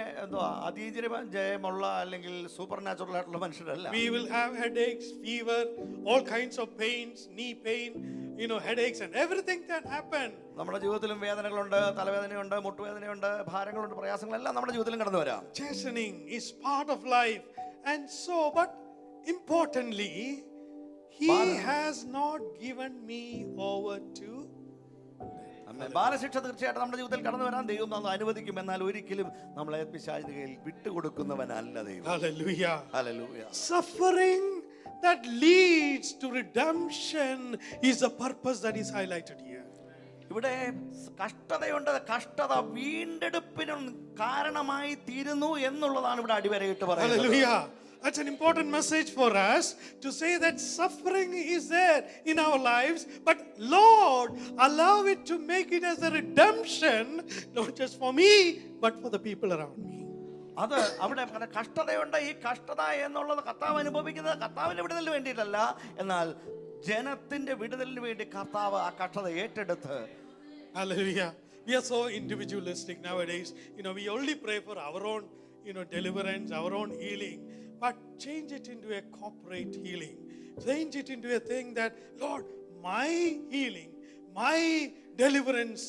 S2: ജയമുള്ള അല്ലെങ്കിൽ സൂപ്പർ നാച്ചുറൽ ആയിട്ടുള്ള മനുഷ്യരല്ല.
S1: We will have headaches, fever, all kinds of pains, knee pain, headaches and everything that happen.
S2: നമ്മുടെ ജീവിതത്തിലും വേദനകളുണ്ട്, തലവേദനയുണ്ട്, മുട്ടുവേദനയുണ്ട്, ഭാരങ്ങളുണ്ട്, പ്രയാസങ്ങളെല്ലാം നമ്മുടെ ജീവിതത്തിലും കടന്നു വരാം.
S1: Chastening is part of life, and so, but importantly, He has not given me over to.
S2: ബാലശിക്ഷ തീർച്ചയായിട്ടും നമ്മുടെ ജീവിതത്തിൽ കടന്നു വരാൻ ദൈവം നമ്മൾ അനുവദിക്കും, എന്നാൽ ഒരിക്കലും നമ്മളെ പിശാചിന്റെ കയ്യിൽ വിട്ടുകൊടുക്കുന്നവനല്ല ദൈവം.
S1: Hallelujah.
S2: Hallelujah.
S1: Suffering that leads to redemption is the purpose that is highlighted here.
S2: ഇവിടെ കഷ്ടതയുണ്ട്. കഷ്ടത വീണ്ടെടുപ്പിനും കാരണമായി തീരുന്നു എന്നുള്ളതാണ് ഇവിടെ അടിവരയിട്ട് പറയുന്നത്.
S1: Hallelujah. That's an important message for us to say that suffering is there in our lives, but Lord, allow it to make it as a redemption, not just for me, but for the people around me.
S2: അത് അവിടെ കഷ്ടതയുണ്ട്. ഈ കഷ്ടത എന്നുള്ളത് കർത്താവ് അനുഭവിക്കുന്നത് കർത്താവിന്റെ വിടുതലിന് വേണ്ടിയിട്ടല്ല, എന്നാൽ ജനത്തിന്റെ വിടുതലിന് വേണ്ടി കർത്താവ് ആ കഷ്ടത ഏറ്റെടുത്ത്.
S1: Hallelujah. We are so individualistic nowadays. We only pray for our own, deliverance, our own healing. But change it into a corporate healing. Change it into a thing that, Lord, my healing, my deliverance,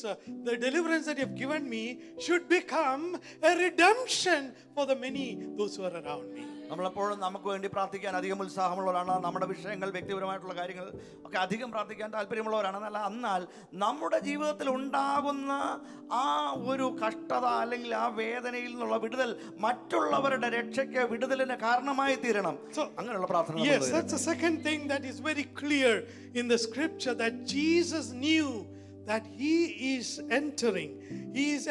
S1: the deliverance that you have given me should become a redemption for the many, those who are around me.
S2: നമ്മളെപ്പോഴും നമുക്ക് വേണ്ടി പ്രാർത്ഥിക്കാൻ അധികം ഉത്സാഹമുള്ളവരാണ്. നമ്മുടെ വിഷയങ്ങൾ, വ്യക്തിപരമായിട്ടുള്ള കാര്യങ്ങൾ ഒക്കെ അധികം പ്രാർത്ഥിക്കാൻ താല്പര്യമുള്ളവരാണ്. എന്നാൽ നമ്മുടെ ജീവിതത്തിൽ ഉണ്ടാകുന്ന ആ ഒരു കഷ്ടത അല്ലെങ്കിൽ ആ വേദനയിൽ നിന്നുള്ള വിടുതൽ മറ്റുള്ളവരുടെ രക്ഷയ്ക്ക് വിടുതലിന് കാരണമായി തീരണം. അങ്ങനെയുള്ള പ്രാർത്ഥന.
S1: Yes, that's the second thing that is very clear in the scripture, that Jesus knew that he is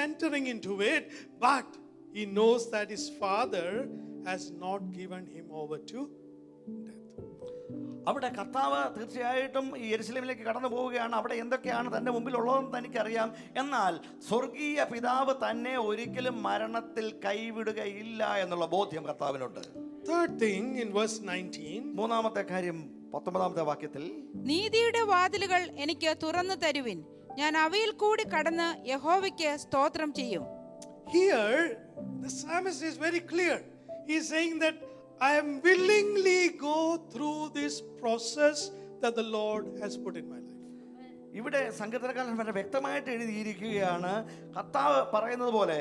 S1: entering into it, but he knows that his Father has not given him over to death.
S2: അവിടെ കർത്താവ് തീർച്ചയായിട്ടും ഈ യെരുശലേമിലേക്ക് കടന്നു പോവുകയാണ്. അവിടെ എന്തൊക്കെയാണ് തൻ്റെ മുമ്പിലുള്ളതെന്ന് തനിക്കറിയാം. എന്നാൽ സ്വർഗീയ പിതാവ് തന്നെ ഒരിക്കലും മരണത്തിൽ കൈവിടുകയില്ല എന്നുള്ള ബോധ്യം കർത്താവിനുണ്ട്.
S1: Third thing in verse 19.
S2: മൂന്നാമത്തെ കാര്യം 19ാമത്തെ വാക്യത്തിൽ,
S3: നീതിയുടെ വാതിലുകൾ എനിക്ക് തുറന്നു തരുവിൻ, ഞാൻ അവയിൽ കൂടി കടന്ന് യഹോവയ്ക്ക് സ്തോത്രം ചെയ്യും.
S1: Here the psalmist is very clear. He is saying that I am willingly go through this process that the Lord has put in my life.
S2: ഇവിടെ സങ്കീർത്തനക്കാരൻ വളരെ വ്യക്തമായിട്ട് എഴുതിയിരിക്കുകയാണ്. കർത്താവ് പറയുന്നത് പോലെ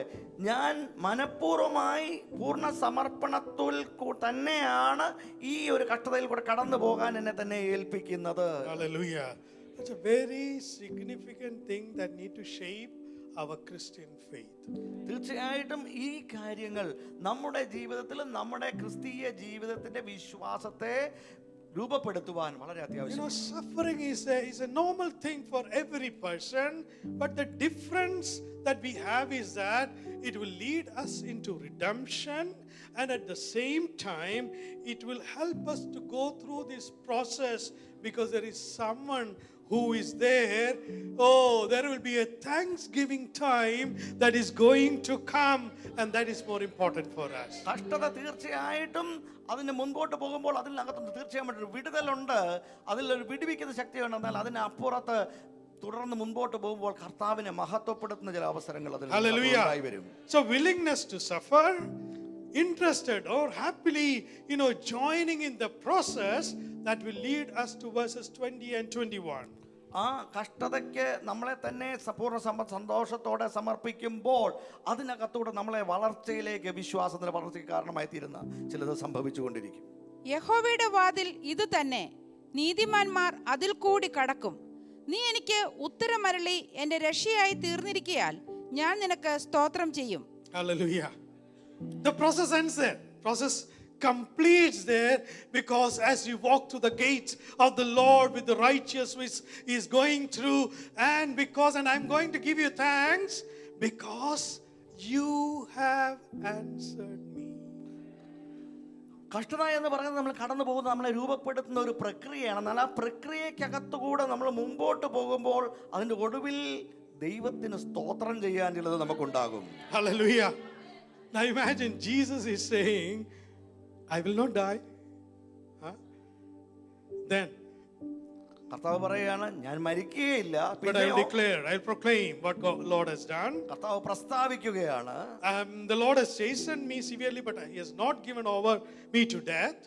S2: ഞാൻ മനഃപൂർവ്വമായി പൂർണ്ണ സമർപ്പണത്തിൽ തന്നെയാണ് ഈ ഒരു കഷ്ടതയിൽ കൂടെ കടന്നു പോകാൻ എന്നെ തന്നെ ഏൽപ്പിക്കുന്നത്.
S1: Hallelujah. That's a very significant thing that need to shape our Christian faith.
S2: തീർച്ചയായിട്ടും ഈ കാര്യങ്ങൾ നമ്മുടെ ജീവിതത്തിലും നമ്മുടെ ക്രിസ്തീയ ജീവിതത്തിന്റെ വിശ്വാസത്തെ രൂപപ്പെടുത്തുവാൻ വളരെ അത്യാവശ്യം.
S1: Suffering is a normal thing for every person, but the difference that we have is that it will lead us into redemption, and at the same time it will help us to go through this process because there is someone who is there. There will be a Thanksgiving time that is going to come, and that is more important for us.
S2: കഷ്ടത തീർച്ചയായിട്ടും അതിന് മുൻപോട്ട് പോകുമ്പോൾ അതിനകത്ത് തീർച്ചയായും ഒരു വിടുതലുണ്ട്, അതിലൊരു വിടുവിക്കുന്ന ശക്തിയുണ്ട്. എന്നാൽ അതിനപ്പുറത്ത് തുടർന്ന് മുൻപോട്ട് പോകുമ്പോൾ കർത്താവിനെ മഹത്വപ്പെടുത്തുന്ന ചില അവസരങ്ങൾ അതിൽ ഉണ്ടായി വരും.
S1: So willingness to suffer, interested or happily joining in the process that will lead us to verses 20 and 21.
S2: ആ കഷ്ടതയ്ക്ക് നമ്മളെ തന്നെ പൂർണ്ണ സന്തോഷത്തോടെ സമർപ്പിക്കുമ്പോൾ അതിനകത്തൂടെ നമ്മളെ വളർച്ചയിലേക്ക്, വിശ്വാസത്തിന്റെ വളർച്ചയ്ക്ക് കാരണമായി തീരുന്ന ചിലത് സംഭവിച്ചുകൊണ്ടിരിക്കും.
S3: യഹോവയുടെ വാതിൽ ഇത് തന്നെ, നീതിമാന്മാർ അതിൽ കൂടി കടക്കും. നീ എനിക്ക് ഉത്തരമരളി എന്റെ രക്ഷയായി തീർന്നിരിക്കയാൽ ഞാൻ നിനക്ക് സ്തോത്രം ചെയ്യും.
S1: Hallelujah. The process ends there. Process completes there, because as you walk through the gates of the Lord with the righteous which he is going through, and I'm going to give you thanks because you have answered me.
S2: കഷ്ടത എന്ന് പറയുന്നത് നമ്മൾ കടന്നു പോകുന്ന നമ്മളെ രൂപപ്പെടുത്തുന്ന ഒരു പ്രക്രിയയാണ്. എന്നാൽ ആ പ്രക്രിയക്കകത്തുകൂടെ നമ്മൾ മുമ്പോട്ട് പോകുമ്പോൾ അതിൻ്റെ ഒടുവിൽ ദൈവത്തിന് സ്തോത്രം ചെയ്യാൻ ചിലത് നമുക്കുണ്ടാകും.
S1: Hallelujah. Now imagine Jesus is saying, I will not die. Then
S2: കർത്താവ് പറയാണ്, ഞാൻ മരിക്കുകയില്ല,
S1: but I will declare, I will proclaim what Lord has done.
S2: കർത്താവ് പ്രസ്താവിക്കുകയാണ്,
S1: The Lord has chastened me severely, but he has not given over me to death.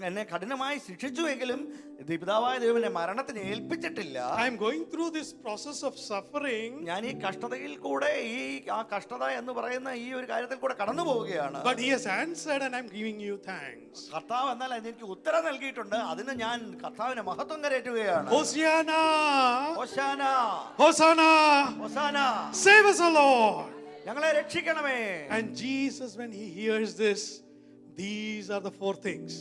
S2: എന്നെ കഠിനമായി ശിക്ഷിച്ചുവെങ്കിലും പിതാവായ ദൈവം എന്നെ മരണത്തിന് ഏൽപ്പിച്ചിട്ടില്ല.
S1: I am going through this process of suffering.
S2: ഞാൻ ഈ കഷ്ടതയിൽ കൂടെ ആ കഷ്ടത എന്ന് പറയുന്ന ഈ ഒരു കാര്യത്തിൽ കൂടെ കടന്നു പോവുകയാണ്.
S1: But he has answered and I am giving you thanks.
S2: കർത്താവ് എന്നാൽ എനിക്ക് ഉത്തരം നൽകിയിട്ടുണ്ട്, അതിന് ഞാൻ കർത്താവിനെ മഹത്വം കരേറ്റുകയാണ്.
S1: Hosanna!
S2: ഹോശാന!
S1: Hosanna!
S2: ഹോശാന!
S1: Save us, O Lord!
S2: ഞങ്ങളെ രക്ഷിക്കണമേ.
S1: And Jesus, when he hears this, these are the four things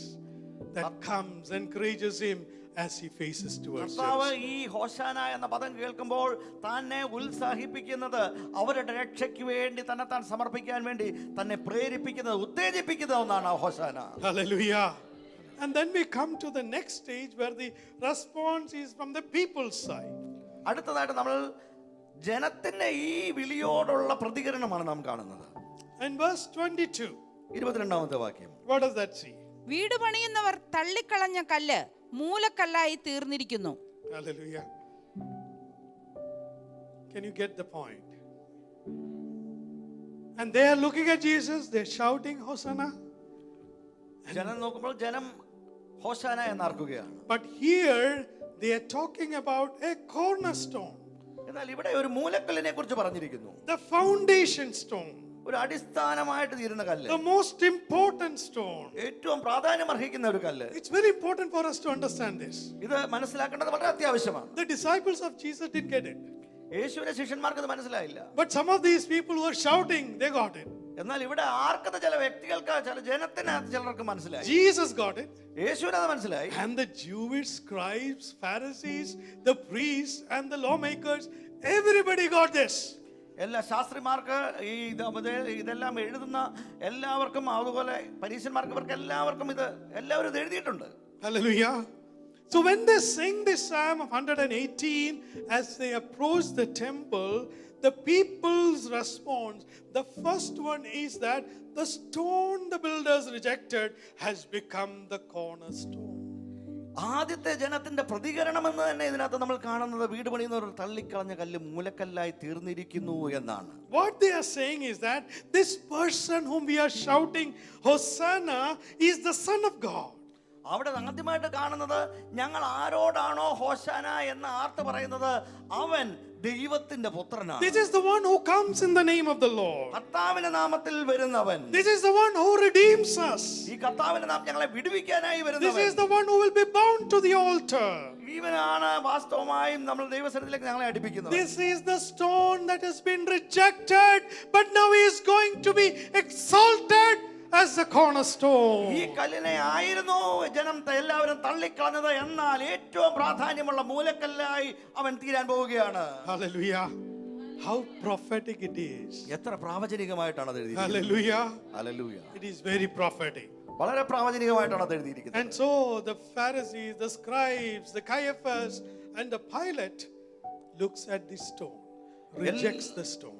S1: that comes, encourages him as he faces towards
S2: കർത്താവ്
S1: Jerusalem.
S2: ഈ ഹോശാന എന്ന പദം കേൾക്കുമ്പോൾ തന്നെ ഉത്സാഹിപ്പിക്കുന്നത്, അവരുടെ രക്ഷയ്ക്ക് വേണ്ടി താൻ സമർപ്പിക്കാൻ വേണ്ടി തന്നെ പ്രേരിപ്പിക്കുന്നത്, ഉത്തേജിപ്പിക്കുന്ന ഒന്നാണ് ആ ഹോശാന.
S1: Hallelujah. And then we come to the next stage where the response is from the people's side.
S2: അടുത്തതായിട്ട് നമ്മൾ ജനത്തിന്റെ ഈ വിളിയോടുള്ള പ്രതികരണമാണ് നാം കാണുന്നത്.
S1: And verse 22,
S2: 22-ാമത്തെ വാക്യം.
S1: what does that say?
S3: വീട് പണിയുന്നവർ തള്ളിക്കളഞ്ഞ കല്ല് മൂലക്കല്ലായി തീർന്നിരിക്കുന്നു.
S1: Hallelujah. Can you get the point? And they are looking at Jesus, they're shouting, Hosanna.
S2: ജനം നോക്കുമ്പോൾ ജനം ഹോശാന എന്നാർക്കുകയാണ്.
S1: But here they are talking about a cornerstone,
S2: എന്നാൽ ഇവിടെ ഒരു മൂലക്കല്ലിനെ കുറിച്ച് പറഞ്ഞിരിക്കുന്നു.
S1: the foundation stone,
S2: ഒരു അടിസ്ഥാനമായിട്ട് തീരുന്ന കല്ല്,
S1: the most important stone.
S2: ഏറ്റവും പ്രാധാന്യം അർഹിക്കുന്ന ഒരു കല്ല്.
S1: It's very important for us to understand this.
S2: ഇത് മനസ്സിലാക്കേണ്ടത് വളരെ അത്യാവശ്യമാണ്.
S1: The disciples of Jesus didn't get it.
S2: യേശുവിന്റെ ശിഷ്യന്മാർക്ക് ഇത് മനസ്സിലായില്ല.
S1: But some of these people who were shouting, they got it.
S2: എന്നാൽ ഇവിടെ ആർക്കത്തെ ചില വ്യക്തികൾക്ക്, ചില ജനത്തിനകത്ത് ചിലർക്ക് മനസ്സിലായി.
S1: Jesus got it.
S2: യേശുവിനത് മനസ്സിലായി.
S1: And the Jewish scribes, Pharisees, the priests, and the lawmakers, everybody got this.
S2: എല്ലാ ശാസ്ത്രിമാർക്ക് ഇതെല്ലാം എഴുതുന്ന എല്ലാവർക്കും, അതുപോലെ പരീശന്മാർക്ക്, ഇവർക്ക് എല്ലാവർക്കും എല്ലാവരും ഇത് എഴുതിയിട്ടുണ്ട്.
S1: Hallelujah. So when they sing this Psalm of 118, as they approach the temple, the people's response, the first one is that the stone the builders rejected has become the cornerstone.
S2: ആദ്യത്തെ ജനത്തിന്റെ പ്രതികരണം എന്ന് തന്നെ ഇതിനകത്ത് നമ്മൾ കാണുന്നത്, വീട് പണിയുന്നവർ തള്ളിക്കളഞ്ഞ കല്ല് മൂലക്കല്ലായി തീർന്നിരിക്കുന്നു എന്നാണ്.
S1: What they are saying is that this person whom we are shouting Hosanna is the Son of God.
S2: അവിടെ ആദ്യമായിട്ട് കാണുന്നത്, ഞങ്ങൾ ആരോടാണോ ഹോശാന എന്ന് ആർത്ത് പറയുന്നത്, അവൻ ദൈവത്തിന്റെ പുത്രനാണ്.
S1: This is the one who comes in the name of the Lord.
S2: കർത്താവിന്റെ നാമത്തിൽ വരുന്നവൻ.
S1: This is the one who redeems us.
S2: ഈ കർത്താവിന്റെ നാമം ഞങ്ങളെ വിടുവിക്കാനായി
S1: This
S2: വരുന്നവൻ.
S1: is the one who will be bound to the altar.
S2: ഇവനാണ് വാസ്തവമായും നമ്മൾ ദൈവസന്നിധിയിലേക്ക് ഞങ്ങളെ അടുപ്പിക്കുന്നത്.
S1: This is the stone that has been rejected, but now he is going to be exalted as the cornerstone.
S2: ഈ കല്ലിനെ ആയിരുന്നു ജനം എല്ലാവരും തള്ളിക്കളഞ്ഞത്, എന്നാൽ ഏറ്റവും പ്രാധാന്യമുള്ള മൂലക്കല്ലായി അവൻ തീരാൻ പോവുകയാണ്.
S1: Hallelujah. How prophetic it is.
S2: എത്ര പ്രാവചനികമായിട്ടാണ് അത് എഴുതിയിരിക്കുന്നത്.
S1: Hallelujah.
S2: Hallelujah.
S1: It is very prophetic.
S2: വളരെ പ്രാവചനികമായിട്ടാണ് അത് എഴുതിയിരിക്കുന്നത്.
S1: And so the Pharisees, the scribes, the Caiaphas, and the Pilate looks at this stone, rejects the stone.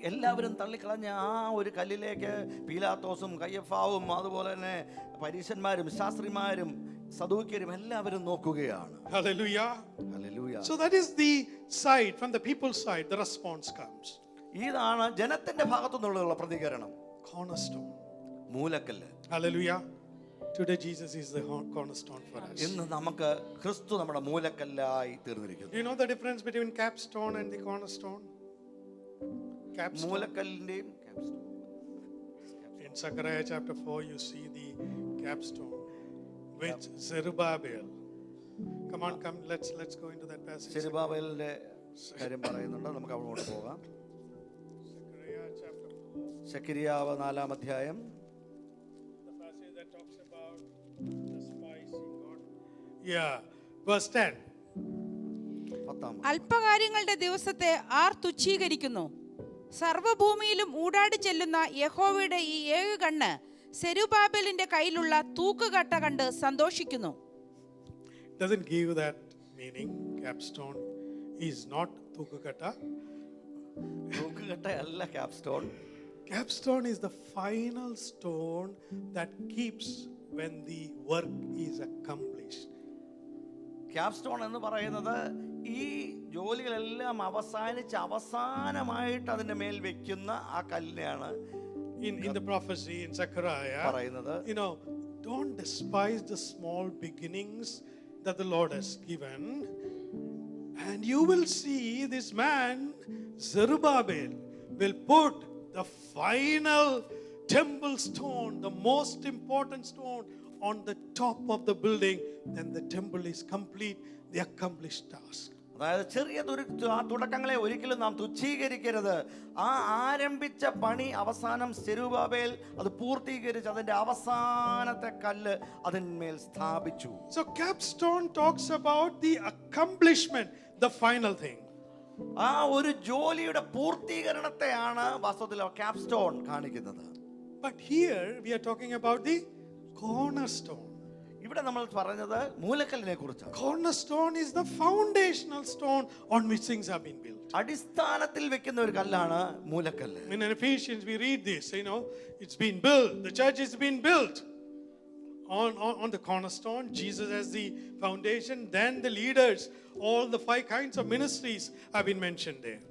S2: എല്ലാവരും തള്ളിക്കളഞ്ഞ ആ ഒരു കല്ലിലേക്ക് പീലാത്തോസും കയ്യഫാവും അതുപോലെ തന്നെ പരീശന്മാരും ശാസ്ത്രിമാരും സദൂക്യരും എല്ലാവരും നോക്കുകയാണ്.
S1: Hallelujah.
S2: Hallelujah.
S1: So that is the side, from the people's side, the response comes.
S2: ഇതാണ് ജനത്തിന്റെ ഭാഗത്തു നിന്നുള്ള പ്രതികരണം.
S1: Cornerstone.
S2: മൂലക്കല്ല്.
S1: Hallelujah. Today Jesus is the cornerstone for us.
S2: ഇന്ന് നമുക്ക് ക്രിസ്തു നമ്മുടെ മൂലക്കല്ലായി തീർന്നിരിക്കുന്നു.
S1: Do you know the difference between capstone and the cornerstone? Capstone.
S2: മൂലക്കല്ലിന്റെയും
S1: In Zechariah chapter 4, you see the capstone, which Zerubbabel. Come on, come. Let's go into that passage.
S2: സെരുബാബേലിന്റെ കാര്യം പറയുന്നുണ്ട്. നമുക്ക് അങ്ങോട്ട് പോകാം.
S1: Zechariah chapter 4,
S2: സെഖര്യാവ് 4-ാം അധ്യായം.
S1: the passage that talks about the spies in God. Yeah, verse 10.
S2: 10-ാം.
S3: അല്പകാര്യങ്ങളുടെ ദിവസത്തെ R തുച്ഛീകരിക്കുന്നു? സർവ്വഭൂമിയിലും ഊടാടി ചെല്ലുന്ന യഹോവയുടെ ഈ 7 കണ്ണ് സെരുബാബേലിന്റെ കയ്യിലുള്ള തൂക്കുകട്ട കണ്ട് സന്തോഷിക്കുന്നു.
S1: Doesn't give that meaning. Capstone is not Thukukata.
S2: തൂക്കുകട്ട അല്ല capstone.
S1: Capstone is the final stone that keeps when the work is accomplished.
S2: Capstone എന്ന് പറയുന്നത് ഈ ജോലികളെല്ലാം അവസാനമായിട്ട് അതിന്റെ മേൽ വെക്കുന്ന ആ കല്ലിനെയാണ്
S1: In the prophecy in Zechariah,
S2: പറയുന്നത്.
S1: you know, don't despise the small beginnings that the Lord has given, and you will see this man Zerubbabel will put the final temple stone, the most important stone, on the top of the building. Then the temple is complete, the accomplished task.
S2: അതായത് ചെറിയ ആ തുടക്കങ്ങളെ ഒരിക്കലും നാം തുച്ഛീകരിക്കരുത്. ആ ആരംഭിച്ച പണി അവസാനം സെരുബ്ബാബേൽ അത് പൂർത്തീകരിച്ച് അതിന്റെ അവസാനത്തെ കല്ല് അതിന്മേൽ സ്ഥാപിച്ചു.
S1: So capstone talks about the accomplishment, the final thing.
S2: ആ ഒരു ജോലിയുടെ പൂർത്തീകരണത്തെയാണ് വാസ്തവത്തിൽ ക്യാപ്സ്റ്റോൺ കാണിക്കുന്നത്.
S1: But here we are talking about the cornerstone.
S2: ഇവിടെ നമ്മൾ പറഞ്ഞത് മൂലക്കല്ലിനെ കുറിച്ചാണ്.
S1: Cornerstone is the foundational stone on which things have been built.
S2: അടിസ്ഥാനത്തിൽ വെക്കുന്ന ഒരു കല്ലാണ് മൂലക്കല്ല്.
S1: In Ephesians we read this, it's been built. The church has been built on the cornerstone. Jesus as the foundation. Then the leaders, all the 5 kinds of ministries have been mentioned there.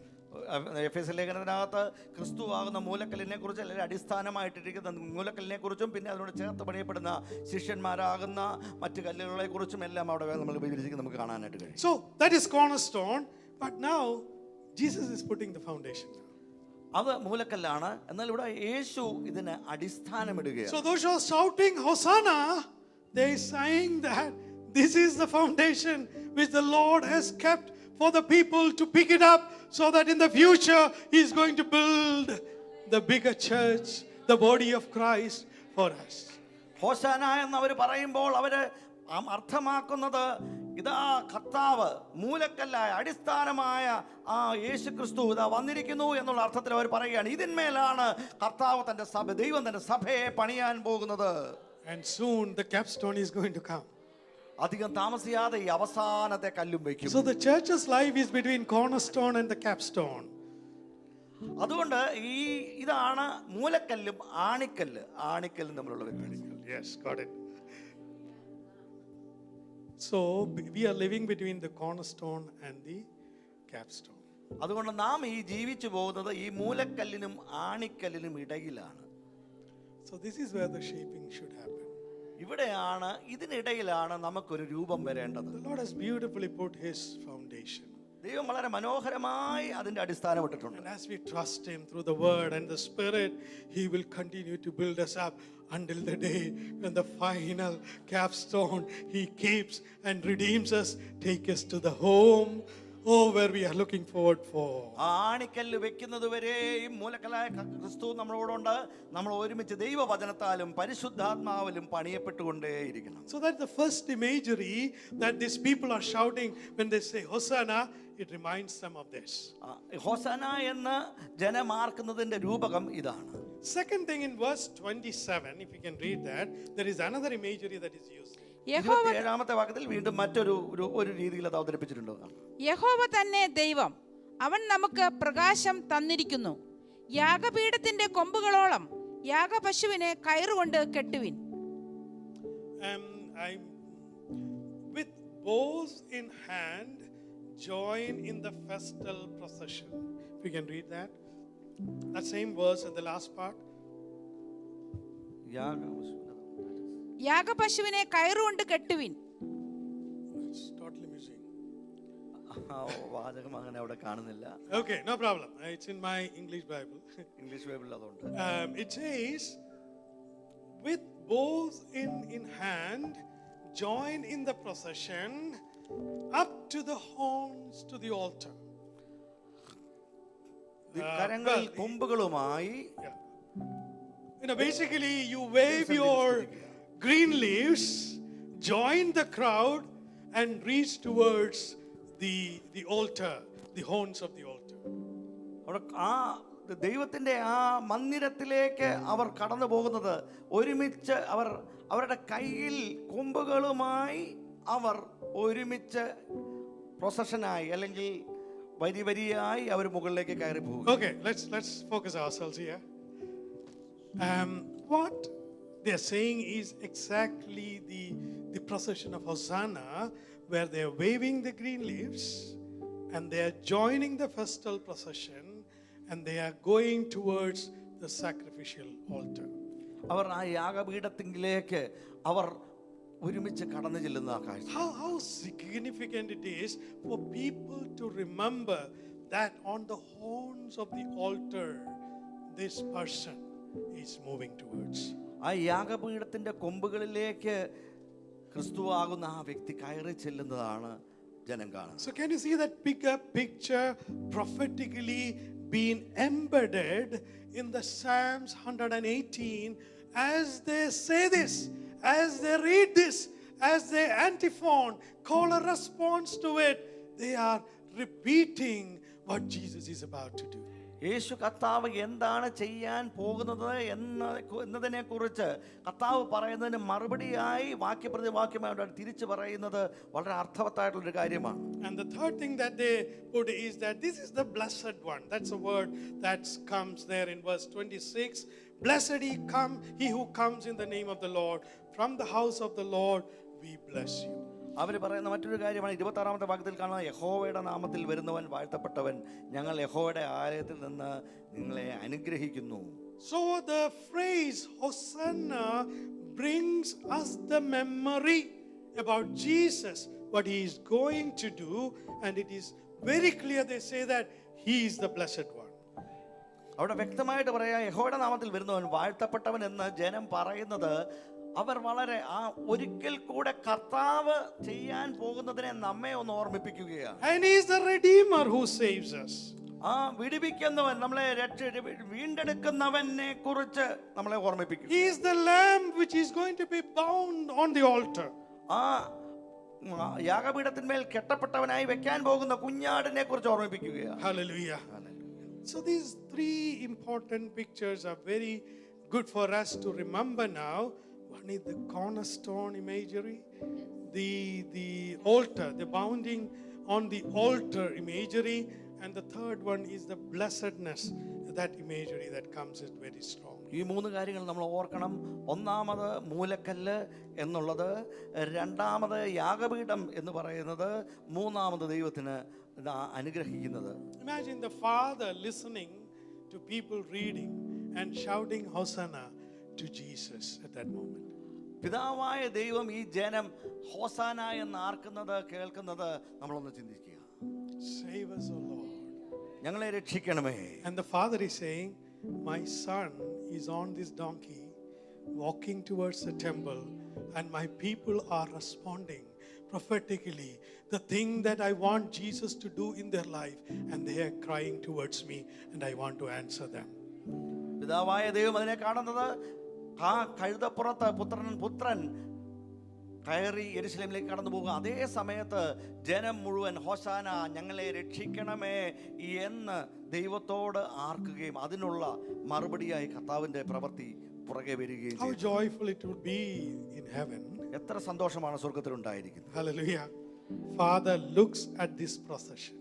S2: എഫേസ്യ ലേഖനത്തിനകത്ത് ക്രിസ്തു ആകുന്ന മൂലക്കല്ലിനെ കുറിച്ച് അല്ലെങ്കിൽ അടിസ്ഥാനമായിട്ടിരിക്കുന്ന മൂലക്കല്ലിനെ കുറിച്ചും പിന്നെ അതിനോട് ചേർത്ത് പണിയപ്പെടുന്ന ശിഷ്യന്മാരാകുന്ന മറ്റു കല്ലുകളെ കുറിച്ചും എല്ലാം അവിടെ നമ്മൾ വിവരിച്ചിരിക്കുന്നത് നമുക്ക് കാണാനായിട്ട് കഴിയും.
S1: So that is cornerstone, but now Jesus is putting the foundation.
S2: അത് മൂലക്കല്ലാണ്. എന്നാൽ ഇവിടെ യേശു ഇതിന് അടിസ്ഥാനമിടുകയാണ്.
S1: So those who are shouting Hosanna, they are saying that this is the foundation which the Lord has kept for the people to pick it up, so that in the future He is going to build the bigger church, the body of Christ for us.
S2: ഹോശാന എന്നവർ പറയുമ്പോൾ അവര് അർത്ഥമാക്കുന്നത് ഇതാ കർത്താവ് മൂലക്കല്ലായ അടിസ്ഥാനമായ ആ യേശു ക്രിസ്തു ഇതാ വന്നിരിക്കുന്നു എന്നുള്ള അർത്ഥത്തിൽ അവർ പറയുകയാണ്. ഇതിന്മേലാണ് കർത്താവ് തന്റെ സഭ, ദൈവം തന്റെ സഭയെ പണിയാൻ പോകുന്നത്.
S1: And soon the capstone is going to come.
S2: അധികം താമസിയാതെ ഈ അവസാനത്തെ കല്ലും വയ്ക്കും.
S1: So the church's life is between cornerstone and the capstone.
S2: അതുകൊണ്ട് ഇതാണ് മൂലക്കല്ലും ആണിക്കല്ലും തമ്മിലുള്ള വ്യത്യാസം.
S1: Yes, got it. So we are living between the cornerstone and the capstone.
S2: അതുകൊണ്ട് നാം ഈ ജീവിച്ചു പോകുന്നത് ഈ മൂലക്കല്ലിനും ആണിക്കല്ലിനും ഇടയിലാണ്.
S1: So this is where the shaping should happen.
S2: ഇവിടെയാണ്, ഇതിനിടയിലാണ് നമുക്കൊരു രൂപം വരേണ്ടത്.
S1: The Lord has beautifully put His foundation.
S2: ദൈവം വളരെ മനോഹരമായി അതിന്റെ അടിസ്ഥാനം ഇട്ടിട്ടുണ്ട്.
S1: And as we trust Him through the Word and the Spirit, He will continue to build us up until the day when the final capstone He keeps and redeems us, take us to the home, where we are looking forward for.
S2: ആണിക്കല്ല് വെക്കുന്നത് വരെയും മൂലക്കല്ലായ ക്രിസ്തു നമ്മളോടുണ്ട്. നമ്മൾ ഒരുമിച്ച് ദൈവവചനത്താലും പരിശുദ്ധാത്മാവിലും പണിയപ്പെട്ടുകൊണ്ടേയിരിക്കണം.
S1: So that the first imagery that these people are shouting when they say Hosanna, it reminds them of this.
S2: ഹോസന എന്ന് ജനമാർക്കുന്നതിന്റെ രൂപകം ഇതാണ്.
S1: Second thing, in verse 27, if you can read that, there is another imagery that is used.
S2: 27ാമത്തെ വാക്യത്തിൽ വീണ്ടും മറ്റൊരു രീതിയിൽ അത് അവതരിപ്പിച്ചിട്ടുണ്ട്.
S3: യഹോവ തന്നെ ദൈവം, അവൻ നമുക്ക് പ്രകാശം തന്നിരിക്കുന്നു. യാഗപീഠത്തിന്റെ കൊമ്പുകളോളം യാഗപശുവിനെ കയറുകൊണ്ട് കെട്ടുവിൻ.
S1: With bows in hand, join in the festal procession. If you can read that. That same verse in the last part.
S3: യാഗപശുവിനെ കയറുകൊണ്ട് കെട്ടുവിൻ.
S1: It's totally missing.
S2: വാചകം അങ്ങനെ അവിടെ കാണുന്നില്ല.
S1: Okay, no problem. It's in my English Bible.
S2: English ബൈബിളിൽ അതുണ്ട്.
S1: It says, with bows in hand, join in the procession up to the horns to the altar.
S2: കരങ്ങളിൽ കൊമ്പുകളുമായി.
S1: Basically you wave your green leaves, join the crowd and reach towards the altar, the horns of the altar.
S2: ദൈവത്തിന്റെ ആ മന്ദിരത്തിലേക്ക് അവർ കടന്നു പോകുന്നത് ഒരുമിച്ച് അവരുടെ കയ്യിൽ കൊമ്പുകളുമായി അവർ ഒരുമിച്ച് പ്രൊസഷനായി അല്ലെങ്കിൽ വരിയായി അവർ മുകളിലേക്ക് കയറി പോകും.
S1: Okay, let's focus ourselves here. What they are saying is exactly the procession of Hosanna, where they are waving the green leaves and they are joining the festal procession and they are going towards the sacrificial altar.
S2: അവർ ആ യാഗപീഠത്തിലേക്ക് അവർ ഒരുമിച്ച് കടന്നു ചെല്ലുന്ന ആ കാഴ്ച.
S1: How significant it is for people to remember that on the horns of the altar this person is moving towards.
S2: ആ യാഗപീഠത്തിന്റെ കൊമ്പുകളിലേക്ക് ക്രിസ്തുവാകുന്ന ആ വ്യക്തി കയറി ചെല്ലുന്നതാണ് ജനം കാണുന്നത്.
S1: So can you see that bigger picture prophetically being embedded in the Psalms 118 as they say this, as they read this, as they antiphon, call a response to it, they are repeating what Jesus is about to do.
S2: യേശു കർത്താവ് എന്താണ് ചെയ്യാൻ പോകുന്നത് എന്നതിനെ കുറിച്ച് കർത്താവ് പറയുന്നതിന് മറുപടിയായി വാക്യപ്രതിവാക്യമായി അവിടെ തിരിച്ചു പറയുന്നത് വളരെ അർത്ഥവത്തായിട്ടുള്ളൊരു കാര്യമാണ്.
S1: And the third thing that they put is that this is the blessed one. That's a word that comes there in verse 26. Blessed he who comes in the name of the Lord. From the house of the Lord we bless you.
S2: അവർ പറയുന്ന മറ്റൊരു കാര്യമാണ് 26-ാമത്തെ വാക്യത്തിൽ കാണുന്നത്, യഹോവയുടെ നാമത്തിൽ വരുന്നവൻ വാഴ്ത്തപ്പെട്ടവൻ, ഞങ്ങൾ യഹോവയുടെ ആലയത്തിൽ നിന്ന് നിങ്ങളെ അനുഗ്രഹിക്കുന്നു.
S1: So the phrase Hosanna brings us the memory about Jesus, what he is going to do, and it is very clear they say that he is the blessed one.
S2: അവിടെ വ്യക്തമായിട്ട് പറയാം, യഹോവയുടെ നാമത്തിൽ വരുന്നവൻ വാഴ്ത്തപ്പെട്ടവൻ എന്ന് ജനം പറയുന്നത് അവർ വളരെ ഒരിക്കൽ കൂടെ കർത്താവ് ചെയ്യാൻ പോകുന്നതിനെ നമ്മെ ഒന്ന് ഓർമ്മിപ്പിക്കുകയാണ്.
S1: And he is the Redeemer who saves us.
S2: വിടുവിക്കുന്നവൻ, നമ്മളെ വീണ്ടെടുക്കുന്നവനെ കുറിച്ച് നമ്മളെ ഓർമ്മിപ്പിക്കും.
S1: He is the lamb which is going to be bound on the altar.
S2: യാഗപീഠത്തിന്മേൽ കെട്ടപ്പെട്ടവനായി വെക്കാൻ പോകുന്ന കുഞ്ഞാടിനെ കുറിച്ച് ഓർമ്മിപ്പിക്കുകയാണ്.
S1: Hallelujah. So these three important pictures are very good for us to remember now. One is the cornerstone imagery, the altar, the bounding on the altar imagery, and the third one is the blessedness, that imagery that comes is very strong.
S2: ഈ മൂന്ന് കാര്യങ്ങൾ നമ്മൾ ഓർക്കണം. ഒന്നാമത് മൂലക്കല്ല് എന്നുള്ളത്, രണ്ടാമത് യാഗപീഠം എന്ന് പറയുന്നത്, മൂന്നാമത് ദൈവത്തിന് അനുഗ്രഹിക്കുന്നത്.
S1: Imagine the Father listening to people reading and shouting Hosanna to Jesus at that moment.
S2: പിതാവായ ദൈവം ഈ ജനം ഹോസാന എന്ന് ആർക്കുന്നത് കേൾക്കുന്നത് നമ്മളൊന്ന് ചിന്തിക്കുക.
S1: Save us, O Lord.
S2: ഞങ്ങളെ രക്ഷിക്കണമേ.
S1: And the Father is saying, my son is on this donkey walking towards the temple, and my people are responding prophetically the thing that I want Jesus to do in their life, and they are crying towards me, and I want to answer them.
S2: പിതാവായ ദൈവം അതിനെ കാണുന്നത് കഴുതപ്പുറത്ത് പുത്രൻ കയറി യെരുശലേമിലേക്ക് കടന്നു പോകുക. അതേ സമയത്ത് ജനം മുഴുവൻ ഹോസാന, ഞങ്ങളെ രക്ഷിക്കണമേ എന്ന് ദൈവത്തോട് ആർക്കുകയും അതിനുള്ള മറുപടിയായി കർത്താവിന്റെ പ്രവൃത്തി പുറകെ വരികയും
S1: How joyful it would be in heaven.
S2: എത്ര സന്തോഷമാണ് സ്വർഗത്തിൽ ഉണ്ടായിരിക്കുന്നത്.
S1: Hallelujah. Father looks at this procession.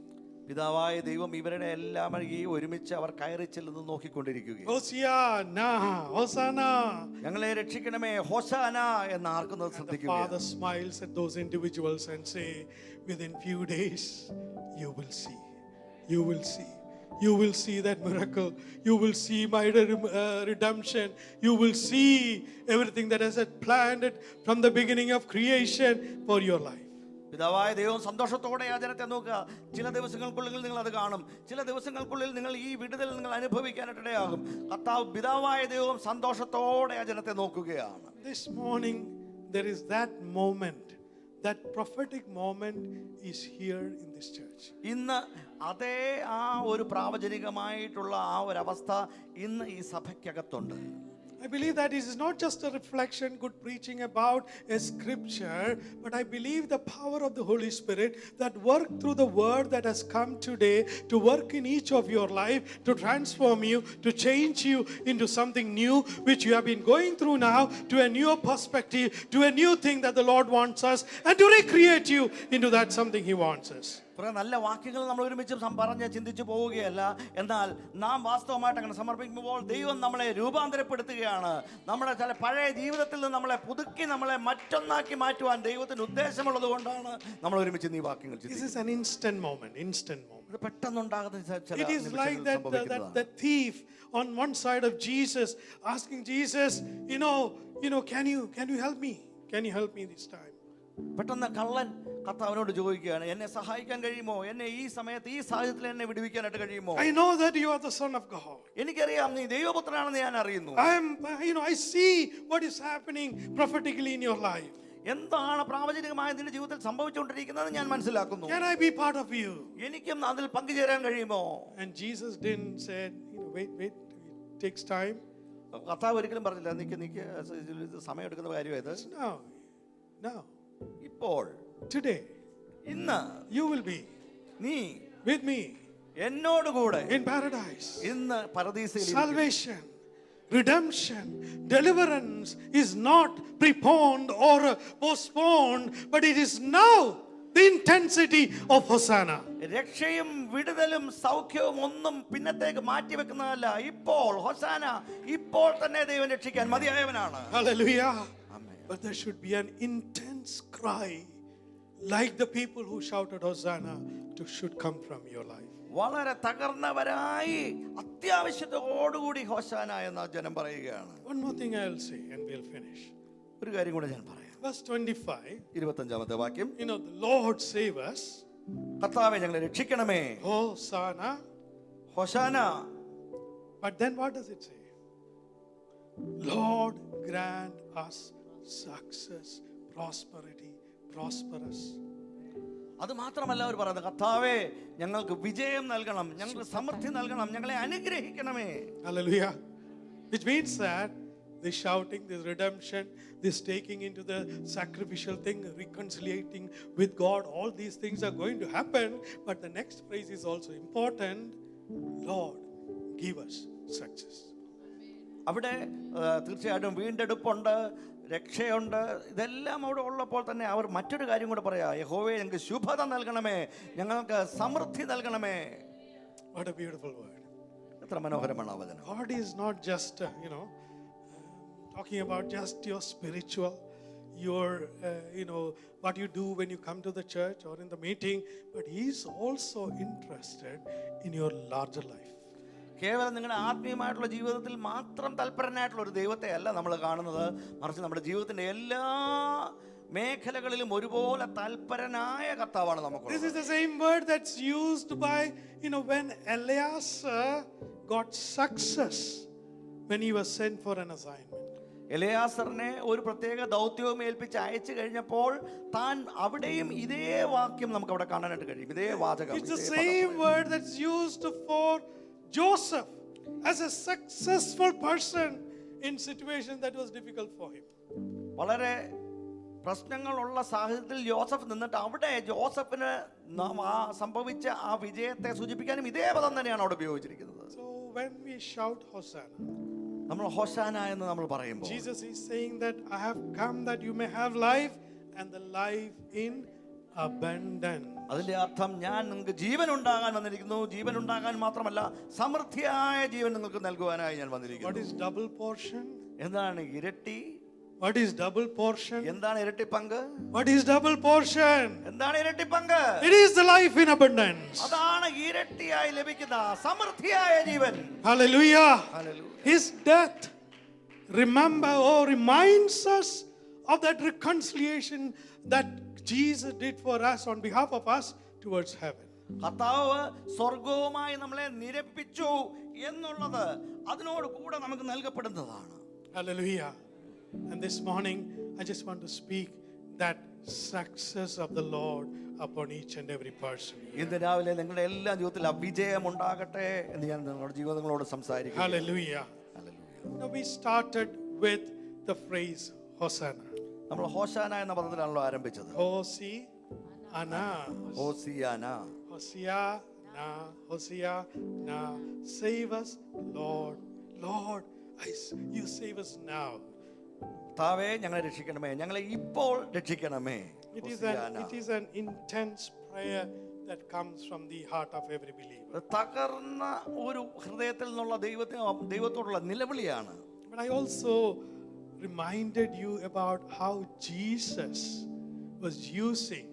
S2: പിതാവായ ദൈവം ഇവരുടെ എല്ലാം ഈ ഒരുമിച്ച് അവർ കയറി ചെല്ലുന്നത് നോക്കിക്കൊണ്ടിരിക്കുകയാണ്.
S1: Hosanna, Hosanna.
S2: ഞങ്ങളെ രക്ഷിക്കണമേ ഹോസാന എന്ന് ആർക്കുന്നത് ശ്രദ്ധിക്കുക.
S1: The Father smiles at those individuals and say, within few days you will see. You will see. You will see that miracle. You will see my redemption. You will see everything that I had planned from the beginning of creation for your life.
S2: പിതാവായ ദൈവം സന്തോഷത്തോടെ ആ ജനത്തെ നോക്കുക. ചില ദിവസങ്ങൾക്കുള്ളിൽ നിങ്ങൾ അത് കാണും. ചില ദിവസങ്ങൾക്കുള്ളിൽ നിങ്ങൾ ഈ വിടുതൽ നിങ്ങൾ അനുഭവിക്കാനിടയാകും. കർത്താവ് പിതാവായ ദൈവം സന്തോഷത്തോടെ ആ ജനത്തെ നോക്കുകയാണ്.
S1: This morning there is that moment, that prophetic moment is here in this church.
S2: ഇന്ന് അതേ ഒരു പ്രാവചനികമായിട്ടുള്ള ഒരു അവസ്ഥ ഇന്ന് ഈ സഭയ്ക്കകത്തുണ്ട്.
S1: I believe that it is not just a reflection, good preaching about a scripture, but I believe the power of the Holy Spirit that work through the word that has come today to work in each of your life, to transform you, to change you into something new, which you have been going through now, to a new perspective, to a new thing that the Lord wants us, and to recreate you into that something He wants us.
S2: കുറെ നല്ല വാക്യങ്ങൾ നമ്മൾ ഒരുമിച്ച് പറഞ്ഞ് ചിന്തിച്ചു പോവുകയല്ല. എന്നാൽ നാം വാസ്തവമായിട്ട് അങ്ങനെ സമർപ്പിക്കുമ്പോൾ ദൈവം നമ്മളെ രൂപാന്തരപ്പെടുത്തുകയാണ്. നമ്മുടെ ചില പഴയ ജീവിതത്തിൽ നിന്ന് നമ്മളെ പുതുക്കി നമ്മളെ മറ്റൊന്നാക്കി മാറ്റുവാൻ ദൈവത്തിന് ഉദ്ദേശമുള്ളത് കൊണ്ടാണ് നമ്മൾ ഒരുമിച്ച് ഈ വാക്യങ്ങൾ
S1: This is an instant moment.
S2: ഇത് പെട്ടെന്നുണ്ടാകുന്ന
S1: It is like that thief on one side of Jesus asking Jesus, can you help me? Can you help me this time?
S2: പെട്ടെന്ന് കള്ളൻ കർത്താവിനോട് ചോദിക്കുകയാണ്, എന്നെ സഹായിക്കാൻ കഴിയുമോ? എന്നെ ഈ സമയത്ത് ഈ സാഹചര്യത്തിൽ എന്നെ വിടുവിക്കാനായിട്ട് കഴിയുമോ?
S1: I know that you are the Son of God.
S2: എനിക്കറിയാം നീ ദൈവപുത്രനാണെന്ന് ഞാൻ അറിയുന്നു.
S1: I see what is happening prophetically in your life.
S2: എന്താണ് പ്രാവചനികമായ നിന്റെ ജീവിതത്തിൽ സംഭവിച്ചുകൊണ്ടിരിക്കുന്നത് ഞാൻ മനസ്സിലാക്കുന്നു.
S1: Can I be part of you?
S2: എനിക്കും അതിൽ പങ്കുചേരാൻ കഴിയുമോ?
S1: And Jesus didn't say, wait, it takes time.
S2: കർത്താവ് ഒരിക്കലും പറഞ്ഞില്ല നിക്ക് ഇത് സമയം എടുക്കുന്ന കാര്യമായത്.
S1: Now,
S2: ഇപ്പോൾ,
S1: today,
S2: ഇന്ന്
S1: you will be
S2: നീ
S1: with me
S2: എന്നോടുകൂടെ
S1: in paradise.
S2: ഇന്ന് പരദീസയിൽ.
S1: Salvation, redemption, deliverance is not preponed or postponed, but it is now the intensity of Hosanna.
S2: രക്ഷയും വിടുതലും സൗഖ്യവും ഒന്നും പിന്നത്തേക്ക് മാറ്റിവെക്കുന്നതല്ല. ഇപ്പോൾ ഹോസാന, ഇപ്പോൾ തന്നെ ദൈവം രക്ഷിക്കാൻ മതിയായവനാണ്.
S1: Hallelujah.
S2: Amen.
S1: But there should be an intense cry like the people who shouted Hosanna should come from your life.
S2: വളരെ തകർന്നവരായി അത്യാവശ്യത്തോടുകൂടി ഹോസാന എന്ന ജനം പറയുകയാണ്.
S1: One more thing I'll say and we'll finish.
S2: ഒരു കാര്യം കൂടെ ഞാൻ പറയാം.
S1: Verse 25.
S2: 25-ാമത്തെ വാക്യം.
S1: The Lord save us.
S2: കർത്താവേ ഞങ്ങളെ രക്ഷിക്കണമേ.
S1: Hosanna.
S2: Hosanna.
S1: But then what does it say? Lord grant us success, prosperity, prosperous.
S2: അത് മാത്രമല്ല അവർ പറയുന്നത്, കർത്താവേ ഞങ്ങൾക്ക് വിജയം നൽകണം, ഞങ്ങൾക്ക് സമൃദ്ധി നൽകണം, ഞങ്ങളെ അനുഗ്രഹിക്കണമേ.
S1: Hallelujah. Which means that this shouting, this redemption, this taking into the sacrificial thing, reconciliating with God, all these things are going to happen. But the next phrase is also important. Lord, give us success.
S2: അവിടെ തീർച്ചയായിട്ടും വീണ്ടെടുപ്പുണ്ട്, രക്ഷയുണ്ട്. ഇതെല്ലാം അവിടെ ഉള്ളപ്പോൾ തന്നെ അവർ മറ്റൊരു കാര്യം കൂടെ പറയാ, യഹോവേ ഞങ്ങൾക്ക് ശുഭത നൽകണമേ, ഞങ്ങൾക്ക് സമൃദ്ധി നൽകണമേ.
S1: What a beautiful word.
S2: എത്ര മനോഹരമാണ് ആ വചനം.
S1: God is not just talking about just your spiritual, your what you do when you come to the church or in the meeting, but He is also interested in your larger life.
S2: കേവലം നിങ്ങളുടെ ആത്മീയമായിട്ടുള്ള ജീവിതത്തിൽ മാത്രം തൽപരനായിട്ടുള്ള ഒരു ദൈവത്തെ അല്ല നമ്മൾ കാണുന്നത്, മറിച്ച് നമ്മുടെ ജീവിതത്തിന്റെ എല്ലാ മേഖലകളിലും ഒരുപോലെ തൽപരനായ കർത്താവാണ് നമുക്ക്.
S1: This is the same word that's used by when Elias got success when he was sent for an assignment.
S2: എലയാസറിനെ ഒരു പ്രത്യേക ദൗത്യവും ഏൽപ്പിച്ച് അയച്ചു കഴിഞ്ഞപ്പോൾ താൻ അവിടെയും ഇതേ വാക്യം നമുക്ക് അവിടെ കാണാനായിട്ട് കഴിയും, ഇതേ വാചകം.
S1: It's the same word that's used for Joseph as a successful person in situation that was difficult for him.
S2: വളരെ പ്രശ്നങ്ങളുള്ള സാഹചര്യത്തിൽ യോസഫ് നിന്നിട്ട് അവിടെ ജോസഫിന് സംഭവിച്ച ആ വിജയത്തെ സൂചിപ്പിക്കാനും ഇതേ പദം തന്നെയാണ് അവിടെ ഉപയോഗിച്ചിരിക്കുന്നത്.
S1: So when we shout Hosanna,
S2: നമ്മൾ ഹോസാന എന്ന് നമ്മൾ പറയുമ്പോൾ
S1: Jesus is saying that I have come that you may have life and the life in abundance.
S2: അതിന്റെ അർത്ഥം ഞാൻ നിങ്ങൾക്ക് ജീവൻ ഉണ്ടാകാൻ വന്നിരിക്കുന്നു, ജീവൻ ഉണ്ടാകാൻ മാത്രമല്ല സമൃദ്ധിയായ ജീവൻ നിങ്ങൾക്ക് നൽകുവാനായി ഞാൻ വന്നിരിക്കുന്നു.
S1: What is double portion?
S2: എന്താണ് ഇരട്ടി?
S1: What is double portion?
S2: എന്താണ് ഇരട്ടി പങ്ക്?
S1: What is double portion?
S2: എന്താണ് ഇരട്ടി പങ്ക്?
S1: It is the life in abundance.
S2: അതാണ് ഇരട്ടിയായി ലഭിക്കുന്ന സമൃദ്ധിയായ ജീവൻ.
S1: Hallelujah.
S2: Hallelujah.
S1: His death reminds us of that reconciliation that Jesus did for us on behalf of us towards heaven.
S2: കർത്താവ് സ്വർഗവുമായി നമ്മളെ നിരപ്പിച്ചു എന്നുള്ളത് അതിനോട് കൂടെ നമുക്ക് നൽകപ്പെടുന്നതാണ്.
S1: Hallelujah. And this morning I just want to speak that success of the Lord upon each and every person.
S2: ഇന്ന് രാവിലെ നിങ്ങളുടെ എല്ലാ ജീവിതത്തിൽ വിജയം ഉണ്ടാകട്ടെ എന്ന് ഞാൻ നിങ്ങളുടെ ജീവിതങ്ങളോട് സംസാരിക്കുന്നു.
S1: Hallelujah. Now we started with the phrase Hosanna.
S2: നമ്മൾ ഹോസാന എന്ന പദത്തിലാണല്ലോ ആരംഭിച്ചത്.
S1: Hosiana.
S2: ഹോസിയാന.
S1: Hosiana. Save us, Lord. Lord, you save us now.
S2: കർത്താവേ ഞങ്ങളെ രക്ഷിക്കണമേ, ഞങ്ങളെ ഇപ്പോൾ രക്ഷിക്കണമേ.
S1: It is an intense prayer that comes from the heart of every believer.
S2: തകർന്ന ഒരു ഹൃദയത്തിൽ നിന്നുള്ള ദൈവത്തോടുള്ള നിലവിളിയാണ്.
S1: But I also reminded you about how Jesus was using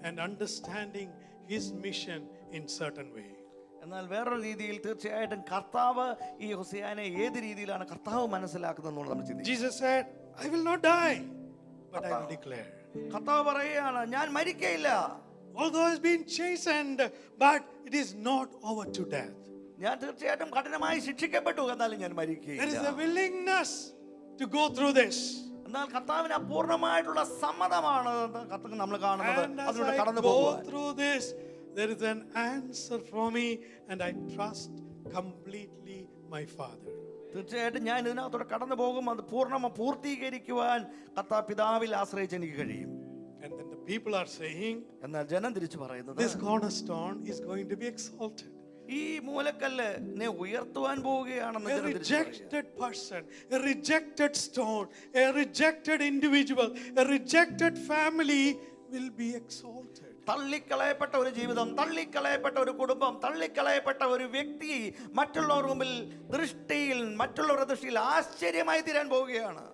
S1: and understanding his mission in certain way.
S2: എന്നാൽ വേറൊരു രീതിയിൽ തീർച്ചയായിട്ടും കർത്താവ് ഈ ഹോസിയാനെ ഏത് രീതിയിലാണ് കർത്താവ് മനസ്സിലാക്കുന്നത് നമ്മൾ ചിന്തിക്കും.
S1: Jesus said, I will not die, but I will declare.
S2: കർത്താവ് പറയുകയാണ്, ഞാൻ മരിക്കയില്ല.
S1: Although I've been chastened, but it is not over to death.
S2: ഞാൻ തീർച്ചയായിട്ടും കഠിനമായി ശിക്ഷിക്കപ്പെട്ടു, എന്നാലും ഞാൻ മരിക്കയില്ല.
S1: There is a willingness to go through this.
S2: എന്നാൽ കർത്താവിന് അപൂർണമായിട്ടുള്ള സമ്മതമാണ് നമ്മൾ കാണുന്നത്.
S1: And as
S2: അതിലൂടെ
S1: I
S2: കടന്നു
S1: go
S2: പോകുവാൻ
S1: through this, there is an answer for me, and I trust completely my Father.
S2: തീർച്ചയായിട്ടും ഞാൻ ഇതിനകത്തോടെ കടന്നു പോകും. അത് പൂർത്തീകരിക്കുവാൻ കർത്താവ് പിതാവിൽ ആശ്രയിച്ച് എനിക്ക് കഴിയും.
S1: And then the people are saying,
S2: എന്നാൽ ജനം തിരിച്ചു പറയുന്നത്,
S1: this cornerstone is going to be exalted.
S2: ഈ മൂലക്കല്ലിനെ ഉയർത്തുവാൻ പോവുകയാണെന്ന്
S1: A
S2: ജനം തിരിച്ചു പറയുക.
S1: rejected person, a rejected stone, a rejected individual, a rejected family will be exalted.
S2: തള്ളിക്കളയപ്പെട്ട ഒരു ജീവിതം, തള്ളിക്കളയപ്പെട്ട ഒരു കുടുംബം, തള്ളിക്കളയപ്പെട്ട ഒരു വ്യക്തി മറ്റുള്ളവരുടെ മുമ്പിൽ മറ്റുള്ളവരുടെ ദൃഷ്ടിയിൽ ആശ്ചര്യമായി തീരാൻ പോവുകയാണ്.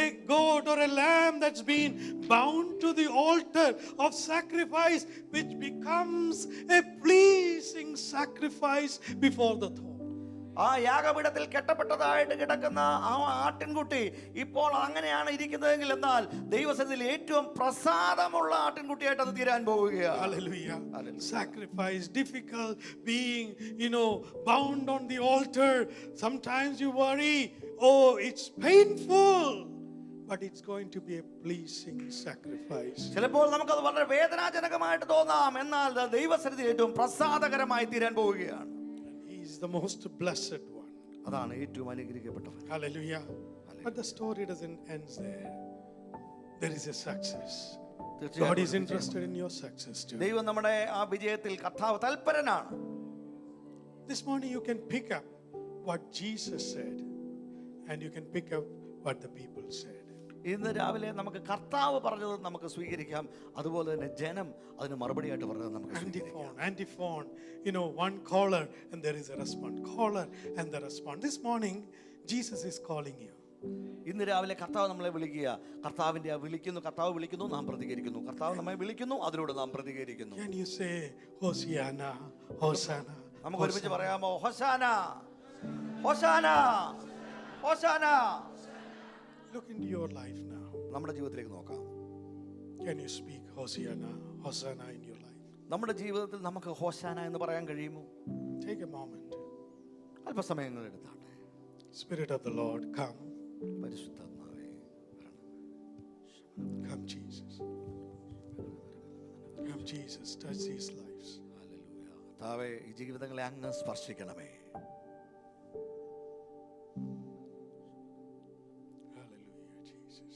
S1: A goat or a lamb that's been bound to the altar of sacrifice, which becomes a pleasing sacrifice before the throne.
S2: ആ യാഗപീഠത്തിൽ കെട്ടപ്പെട്ടതായിട്ട് കിടക്കുന്ന ആ ആട്ടിൻകുട്ടി ഇപ്പോൾ അങ്ങനെയാണ് ഇരിക്കുന്നതെങ്കിൽ, എന്നാൽ ദൈവസന്നിധിയിൽ ഏറ്റവും പ്രസാദമുള്ള ആട്ടിൻകുട്ടിയായിട്ട് അത് തീരാൻ പോവുകയാണ്.
S1: Hallelujah. Sacrifice, difficult, being, bound on the altar. Sometimes you worry, oh, it's painful, but it's going to be a pleasing sacrifice.
S2: ചിലപ്പോൾ നമുക്കത് വളരെ വേദനാജനകമായിട്ട് തോന്നാം, എന്നാൽ ദൈവസന്നിധിയിൽ ഏറ്റവും പ്രസാദകരമായി തീരാൻ പോവുകയാണ്.
S1: He is the most blessed one.
S2: അതാണ് ഏറ്റവും അനുഗ്രഹിക്കപ്പെട്ടവൻ.
S1: Hallelujah. But the story doesn't end there. There is a success. God is interested in your success too.
S2: ദൈവം നമ്മുടെ ആ വിജയത്തിൽ കർത്താവ് തൽപരനാണ്.
S1: This morning you can pick up what Jesus said, and you can pick up what the people said.
S2: ഇന്ന് രാവിലെ നമുക്ക് കർത്താവ് പറഞ്ഞത് നമുക്ക് സ്വീകരിക്കാം, അതുപോലെ തന്നെ ജനം അതിന് മറുപടിയായിട്ട് പറഞ്ഞത് നമുക്ക് സ്വീകരിക്കാം.
S1: Antiphon, one caller and there is a response. Caller and the response. This morning Jesus is calling you.
S2: ഇന്ന് രാവിലെ കർത്താവ് നമ്മളെ വിളിക്കുക. കർത്താവിന്റെ കർത്താവ് വിളിക്കുന്നു, നാം പ്രതികരിക്കുന്നു. കർത്താവ് നമ്മെ വിളിക്കുന്നു, അതിലൂടെ നാം പ്രതികരിക്കുന്നു.
S1: Can you say Hosiana, Hosanna?
S2: നമുക്ക് ഒരുമിച്ച് പറയാമോ? ഹോസാന, ഹോസാന, ഹോസാന.
S1: Look into your life now.
S2: നമ്മുടെ ജീവിതത്തിലേക്ക് നോക്കാം.
S1: Can you speak Hosiana, Hosanna in your life?
S2: നമ്മുടെ ജീവിതത്തിൽ നമുക്ക് ഹോസാന എന്ന് പറയാൻ കഴിയുമോ?
S1: Take a moment.
S2: അല്പസമയങ്ങൾ എടുത്താട്ടെ.
S1: Spirit of the Lord, come.
S2: പരിശുദ്ധാത്മാവേ,
S1: Come Jesus. Come Jesus, touch these lives.
S2: Hallelujah. കർത്താവേ, ഈ ജീവിതങ്ങളെ അങ്ങ് സ്പർശിക്കണമേ.
S1: Hallelujah, Jesus.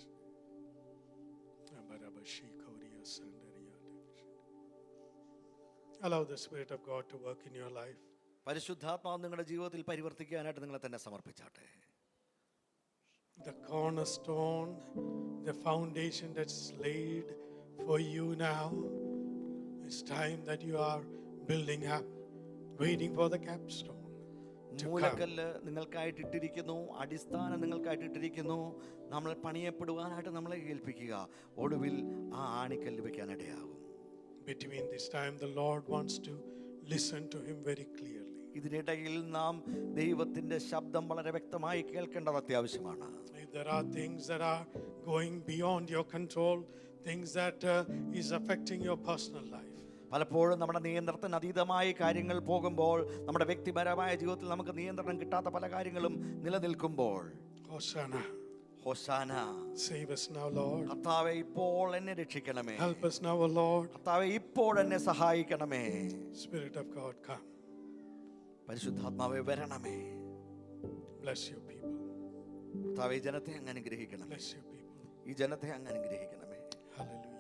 S1: Allow the Spirit of God to work in your life.
S2: പരിശുദ്ധാത്മാവ് നിങ്ങളുടെ ജീവിതത്തിൽ പരിവർത്തിക്കാനായിട്ട് നിങ്ങളെ തന്നെ സമർപ്പിച്ചാട്ടെ.
S1: The cornerstone, the foundation that's laid for you now, it's time that you are building up, waiting for the capstone to come.
S2: മൂലക്കല്ല് നിങ്ങൾക്കായിട്ട് ഇട്ടിരിക്കുന്നു, അടിസ്ഥാനം നിങ്ങൾക്കായിട്ട് ഇട്ടിരിക്കുന്നു. നമ്മൾ പണിയപ്പെടുവാനായിട്ട് നമ്മളെ ഏൽപ്പിക്കുക. ഒടുവിൽ ആ ആണിക്കല്ല് വെക്കാനിടയാകും.
S1: Between this time, the Lord wants to listen to Him very clearly.
S2: ഇതിനിടയിൽ നാം ദൈവത്തിന്റെ ശബ്ദം വളരെ വ്യക്തമായി കേൾക്കേണ്ടത് അത്യാവശ്യമാണ്.
S1: If there are things that are going beyond your control, things that is affecting your personal life.
S2: പലപ്പോഴും നമ്മുടെ നിയന്ത്രണത്തിന് അതീതമായ കാര്യങ്ങൾ പോകുമ്പോൾ, നമ്മുടെ വ്യക്തിപരമായ ജീവിതത്തിൽ നമുക്ക് നിയന്ത്രണം കിട്ടാത്ത പല കാര്യങ്ങളും നിലനിൽക്കുമ്പോൾ,
S1: Hosanna.
S2: ഹോസാന.
S1: Save us now, Lord.
S2: കർത്താവേ, ഇപ്പോൾ എന്നെ രക്ഷിക്കണമേ.
S1: Help us now, O Lord.
S2: കർത്താവേ, ഇപ്പോൾ എന്നെ സഹായിക്കണമേ.
S1: Spirit of God, come.
S2: പരിശുദ്ധാത്മാവേ, വരണമേ.
S1: Bless your people.
S2: കർത്താവേ, ജനത്തെ അങ്ങ് അനുഗ്രഹിക്കണമേ.
S1: Bless your people.
S2: ഈ ജനത്തെ അങ്ങ് അനുഗ്രഹിക്കണമേ.
S1: Hallelujah.